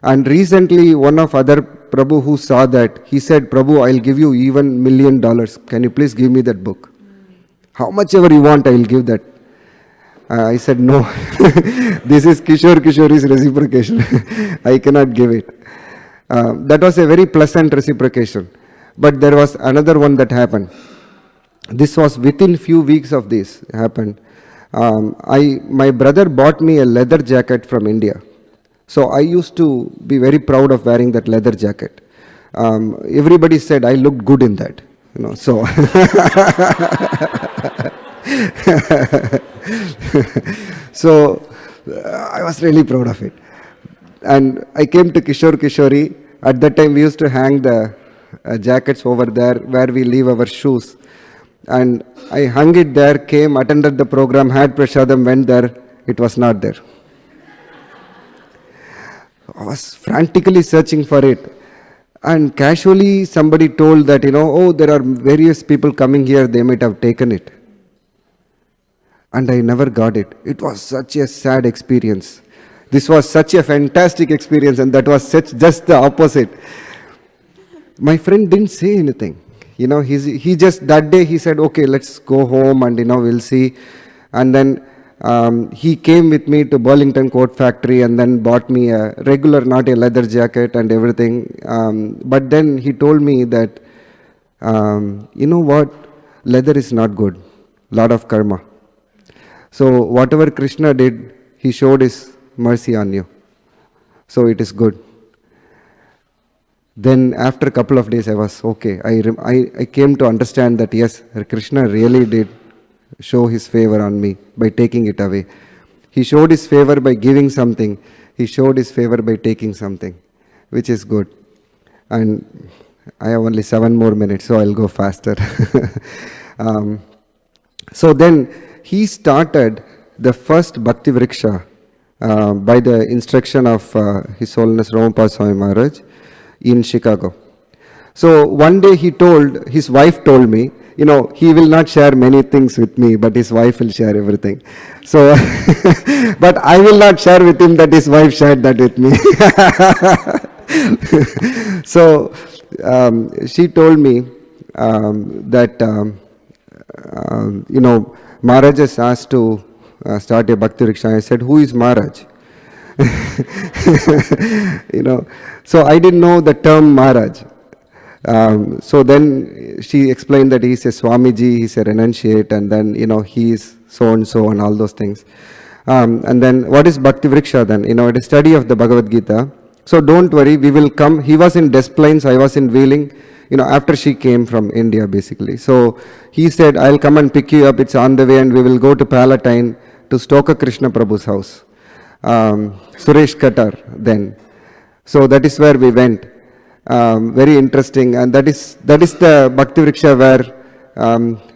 And recently, one of other Prabhu who saw that, he said, Prabhu, I'll give you even $1 million. Can you please give me that book? How much ever you want, I will give that. I said, no. This is Kishori's reciprocation. I cannot give it. That was a very pleasant reciprocation. But there was another one that happened. This was within few weeks of this happened. My brother bought me a leather jacket from India. So I used to be very proud of wearing that leather jacket. Everybody said I looked good in that. So so I was really proud of it. And I came to Kishori. At that time we used to hang the jackets over there where we leave our shoes. And I hung it there, came, attended the program, had prasadam, went there. It was not there. I was frantically searching for it. And casually somebody told that, oh, there are various people coming here, they might have taken it. And I never got it. It was such a sad experience. This was such a fantastic experience, and that was just the opposite. My friend didn't say anything. He just, that day he said, okay, let's go home and, we'll see. And then he came with me to Burlington Coat Factory and then bought me a regular, not a leather jacket and everything. But then he told me that, you know what, leather is not good. Lot of karma. So whatever Krishna did, he showed his mercy on you. So it is good. Then after a couple of days I was okay. I came to understand that yes, Krishna really did show his favor on me by taking it away. He showed his favor by giving something. He showed his favor by taking something, which is good. And I have only 7 more minutes, so I'll go faster. So then he started the first Bhakti Vriksha by the instruction of His Holiness Romapada Swami Maharaj in Chicago. So one day his wife told me, he will not share many things with me, but his wife will share everything. So, but I will not share with him that his wife shared that with me. So, she told me that, Maharaj has asked to start a Bhakti Vriksha. I said, who is Maharaj? So I didn't know the term Maharaj. So then she explained that he's a Swamiji, he's a renunciate, and then, he is so and so and all those things. And then what is Bhakti Vriksha then? It is study of the Bhagavad Gita. So don't worry, we will come. He was in Des Plaines, I was in Wheeling, after she came from India basically. So he said, I'll come and pick you up, it's on the way, and we will go to Palatine to Stoka Krishna Prabhu's house. Suresh Katar then. So that is where we went. Very interesting, and that is the Bhakti Vriksha where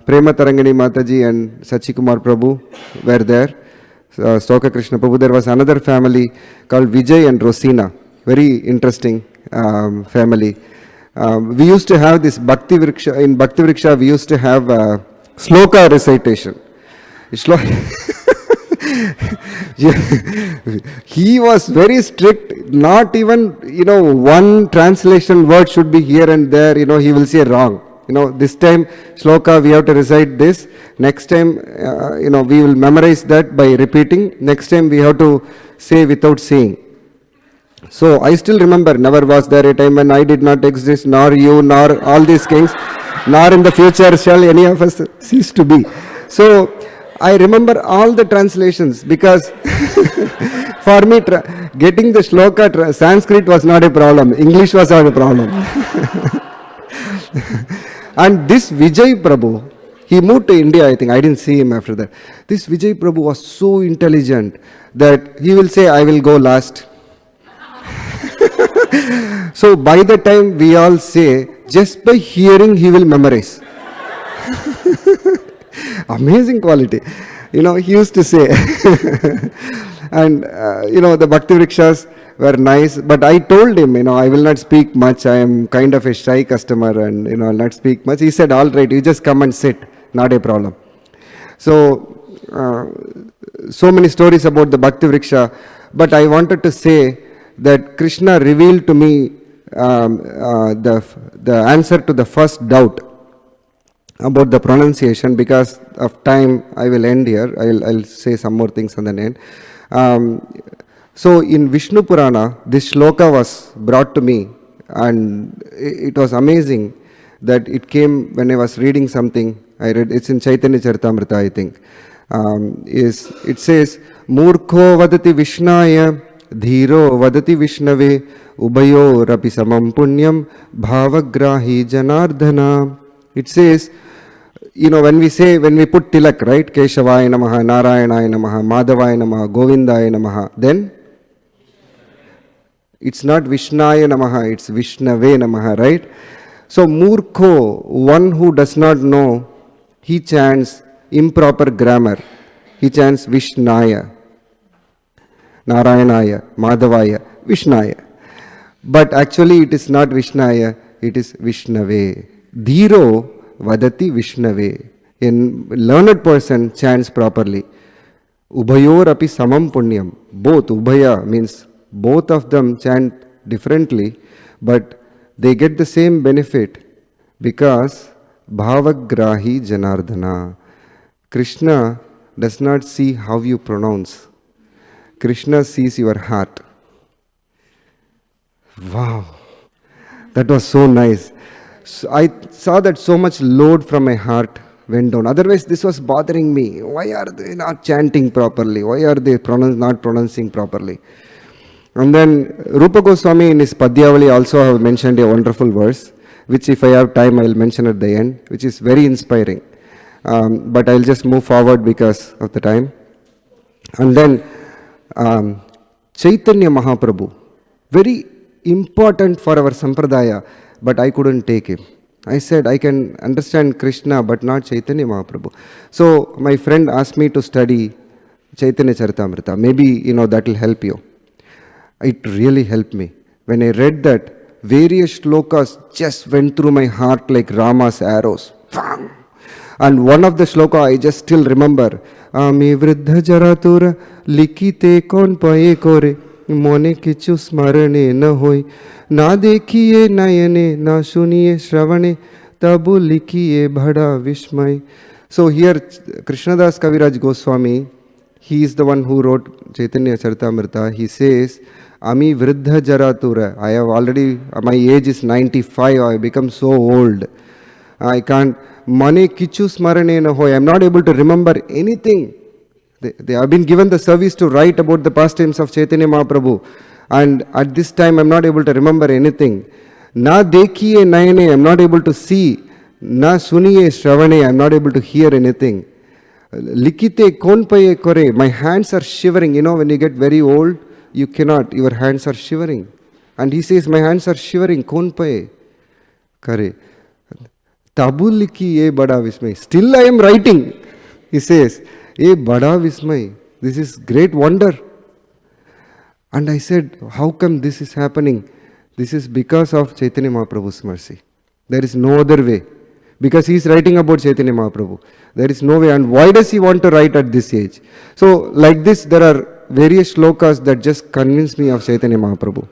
Prema Tarangani Mataji and Sachikumar Prabhu were there. Stoka Krishna Prabhu. There was another family called Vijay and Rosina. Very interesting family. We used to have this Bhakti Vriksha. In Bhakti Vriksha, we used to have sloka recitation. He was very strict. Not even, one translation word should be here and there, he will say wrong. This time shloka we have to recite this. Next time, we will memorize that by repeating. Next time we have to say without saying. So I still remember, never was there a time when I did not exist, nor you, nor all these kings, nor in the future shall any of us cease to be. So I remember all the translations because for me getting the shloka, Sanskrit was not a problem, English was not a problem. And this Vijay Prabhu, he moved to India, I think. I didn't see him after that. This Vijay Prabhu was so intelligent that he will say, I will go last. So by the time we all say, just by hearing he will memorize. Amazing quality. He used to say. And, the Bhakti Vrikshas were nice, but I told him, I will not speak much. I am kind of a shy customer and, I'll not speak much. He said, all right, you just come and sit. Not a problem. So, so many stories about the Bhakti Vriksha, but I wanted to say that Krishna revealed to me the answer to the first doubt about the pronunciation. Because of time, I will end here. I'll say some more things on the end. So in Vishnu Purana, this shloka was brought to me, and it was amazing that it came when I was reading something. I read, it's in Chaitanya Charitamrita, I think. It says, Murkho vadati Vishnaya, Dhiro vadati Vishnave, Ubayo rapi samam punyam, bhavagrahi janardhana. It says, when we put tilak, right? Keshavaya namaha, Narayanaya namaha, Madhavaya namaha, Govindaya namaha, then it's not Vishnaya namaha, it's Vishnave namaha, right? So Murkho, one who does not know, he chants improper grammar. He chants Vishnaya, Narayanaya, Madhavaya, Vishnaya. But actually it is not Vishnaya, it is Vishnave. Dhiro vadati Vishnave. A learned person chants properly. Ubayor api samam punyam. Both, Ubhaya means both of them chant differently, but they get the same benefit because bhavagrahi janardhana. Krishna does not see how you pronounce. Krishna sees your heart. Wow, that was so nice. So I saw that so much load from my heart went down. Otherwise, this was bothering me. Why are they not chanting properly? Why are they not pronouncing properly? And then Rupa Goswami in his Padyavali also have mentioned a wonderful verse, which if I have time I will mention at the end, which is very inspiring. But I will just move forward because of the time. And then Chaitanya Mahaprabhu, very important for our Sampradaya, but I couldn't take him. I said, I can understand Krishna, but not Chaitanya Mahaprabhu. So my friend asked me to study Chaitanya Charitamrita. Maybe, that will help you. It really helped me. When I read that, various shlokas just went through my heart like Rama's arrows. And one of the shloka I just still remember. Ami vridha jaratura likite kon paye kore mone kichu smarane na hoy na dekhiye nayane na suniye shravane tabu likhiye bhada vishmay. So here Krishnadas Kaviraj Goswami, he is the one who wrote Chaitanya Charitamrita. He says, Ami vridha jaratura. I have already, my age is 95, I have become so old. I can't, mane kichu smarane na hoy. I am not able to remember anything. They have been given the service to write about the pastimes of Chaitanya Mahaprabhu. And at this time I am not able to remember anything. Na dekhiye nayane, I am not able to see. Na suniye shravane, I am not able to hear anything. Likite kon paye kore, my hands are shivering. When you get very old, you cannot, your hands are shivering. And he says, my hands are shivering, kon paye kare. Tabu likhi ye bada vismay. Still I am writing. He says, ye bada vismay. This is great wonder. And I said, how come this is happening? This is because of Chaitanya Mahaprabhu's mercy. There is no other way. Because he is writing about Chaitanya Mahaprabhu. There is no way. And why does he want to write at this age? So like this, there are various shlokas that just convince me of Chaitanya Mahaprabhu.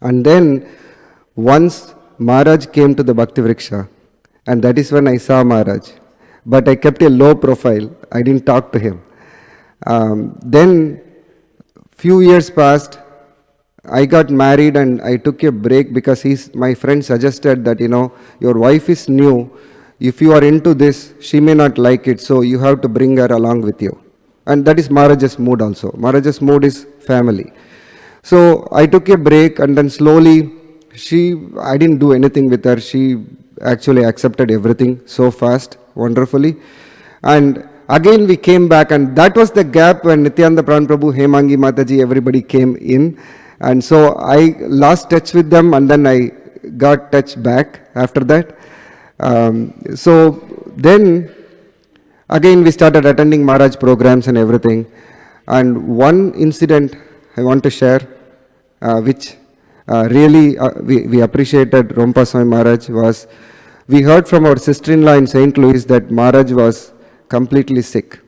And then once Maharaj came to the Bhakti Vriksha, and that is when I saw Maharaj. But I kept a low profile. I didn't talk to him. Then few years passed. I got married and I took a break because my friend suggested that, your wife is new. If you are into this, she may not like it. So you have to bring her along with you. And that is Maharaj's mood also. Maharaj's mood is family. So I took a break and then slowly I didn't do anything with her. She actually accepted everything so fast, wonderfully. And again we came back, and that was the gap when Nityananda Pran Prabhu, Hemangi Mataji, everybody came in. And so I lost touch with them, and then I got touch back after that. So then Again, we started attending Maharaj programs and everything. And one incident I want to share, which really we appreciated Romapada Swami Maharaj, was we heard from our sister-in-law in St. Louis that Maharaj was completely sick.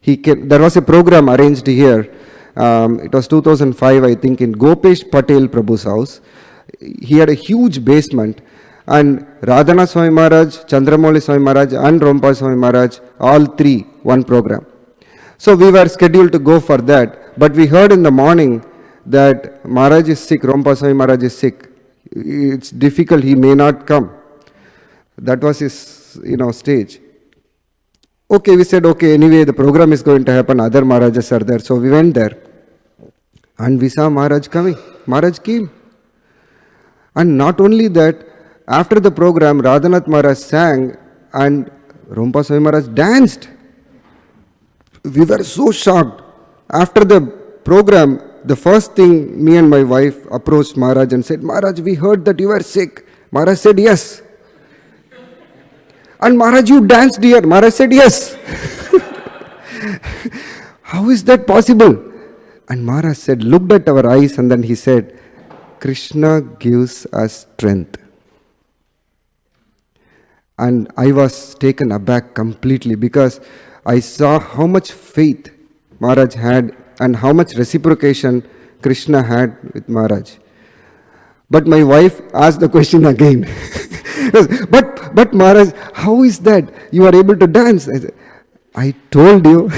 There was a program arranged here. It was 2005, I think, in Gopesh Patel Prabhu's house. He had a huge basement. And Radhana Swami Maharaj, Chandramouli Swami Maharaj and Romapada Swami Maharaj, all three, one program. So we were scheduled to go for that. But we heard in the morning that Maharaj is sick, Romapada Swami Maharaj is sick. It's difficult, he may not come. That was his, stage. Okay, we said, okay, anyway, the program is going to happen, other Maharajas are there. So we went there. And we saw Maharaj coming. Maharaj came. And not only that, after the program, Radhanath Maharaj sang and Romapada Swami Maharaj danced. We were so shocked. After the program, the first thing, me and my wife approached Maharaj and said, Maharaj, we heard that you were sick. Maharaj said, yes. And Maharaj, you danced here. Maharaj said, yes. How is that possible? And Maharaj said, looked at our eyes and then he said, Krishna gives us strength. And I was taken aback completely because I saw how much faith Maharaj had and how much reciprocation Krishna had with Maharaj. But my wife asked the question again. but Maharaj, how is that? You are able to dance. I said, I told you,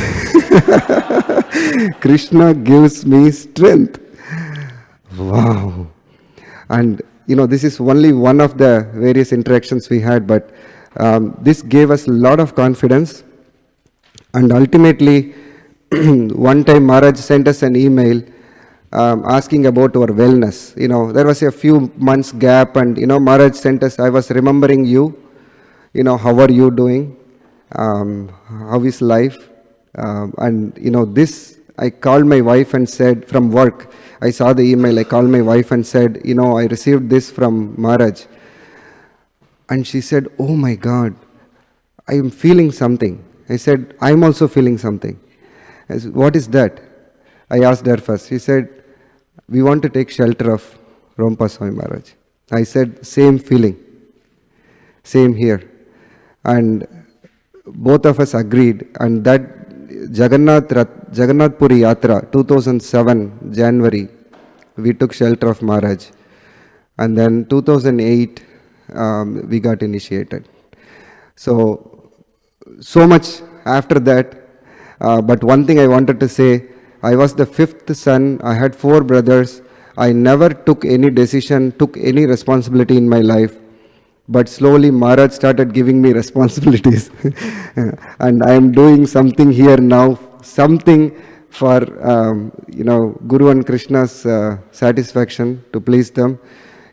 Krishna gives me strength. Wow. And this is only one of the various interactions we had, but this gave us a lot of confidence. And ultimately, one time Maharaj sent us an email asking about our wellness. There was a few months gap and, Maharaj sent us, I was remembering you, how are you doing? How is life? And, this, I called my wife and said, from work, I saw the email, I called my wife and said, I received this from Maharaj. And she said, oh my God, I am feeling something. I said, I am also feeling something. I said, what is that? I asked her first. She said, we want to take shelter of Romapada Swami Maharaj. I said, same feeling. Same here. And both of us agreed. And that Jagannath Puri Yatra, 2007, January, we took shelter of Maharaj. And then 2008, we got initiated. So much after that. But one thing I wanted to say, I was the fifth son. I had 4 brothers. I never took any decision, took any responsibility in my life. But slowly Maharaj started giving me responsibilities. And I am doing something here now, something for, Guru and Krishna's satisfaction, to please them.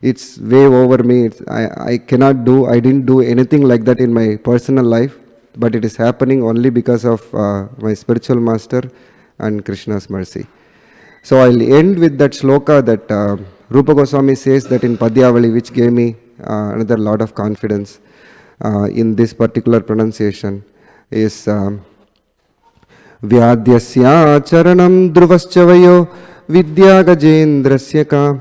It's way over me. I didn't do anything like that in my personal life. But it is happening only because of my spiritual master and Krishna's mercy. So I'll end with that shloka that Rupa Goswami says that in Padyavali, which gave me another lot of confidence in this particular pronunciation, is Vyadyasya charanam dhruvaschavayo vidya gajendrasya ka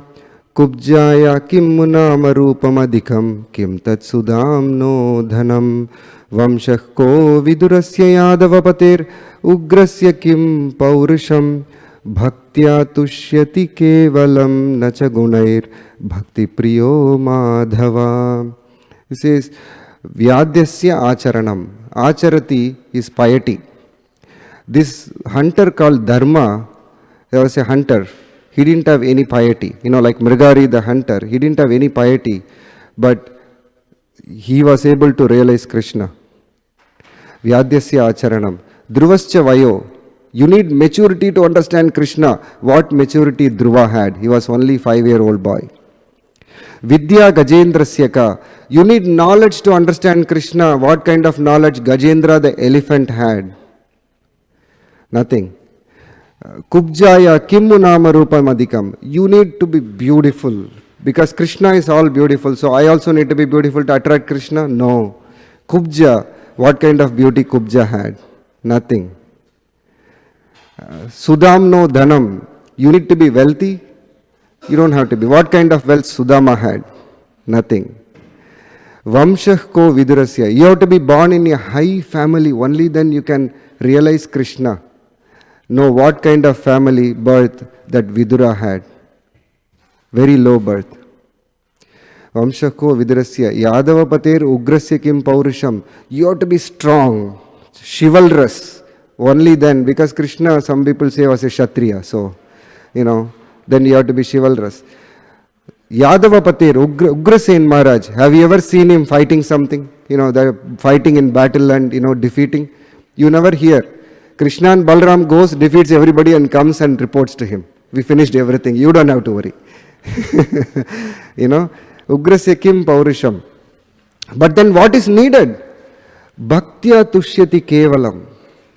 kubjaya kim munama rupamadikam kim tat sudam no dhanam vamshah ko vidurasya yadavapatir ugrasya kim paurusham bhaktya tushyati kevalam nacha gunair bhakti priyo madhava. He says, Vyadyasya acharanam. Acharati is piety. This hunter called Dharma, there was a hunter. He didn't have any piety. Like Mrigari the hunter, he didn't have any piety. But he was able to realize Krishna. Vyadyasya acharanam. Dhruvascha vayo. You need maturity to understand Krishna. What maturity Dhruva had? He was only 5-year-old boy. Vidya Gajendrasya ka. You need knowledge to understand Krishna. What kind of knowledge Gajendra the elephant had? Nothing. Kubjaya kimmu nama rupa madikam. You need to be beautiful. Because Krishna is all beautiful. So I also need to be beautiful to attract Krishna? No. Kubja. What kind of beauty Kubja had? Nothing. Sudam no dhanam. You need to be wealthy? You don't have to be. What kind of wealth Sudama had? Nothing. Vamshah ko vidurasya. You have to be born in a high family. Only then you can realize Krishna. Know what kind of family birth that Vidura had. Very low birth. Vamshah ko vidurasya. Yadava pater ugrasya kim paurisham. You have to be strong, chivalrous. Only then, because Krishna, some people say, was a Kshatriya. So, then you have to be chivalrous. Yadava pater, Ugrasen Maharaj. Have you ever seen him fighting something? They're fighting in battle and, defeating. You never hear. Krishna and Balram goes, defeats everybody and comes and reports to him. We finished everything. You don't have to worry. Ugrasya kim paurisham. But then what is needed? Bhaktya tushyati kevalam.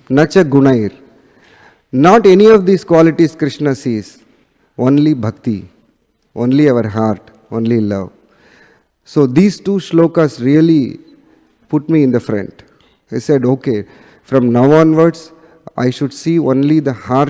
Nacha gunair. Not any of these qualities Krishna sees. Only bhakti. Only our heart. Only love. So these two shlokas really put me in the front. I said, okay, from now onwards, I should see only the heart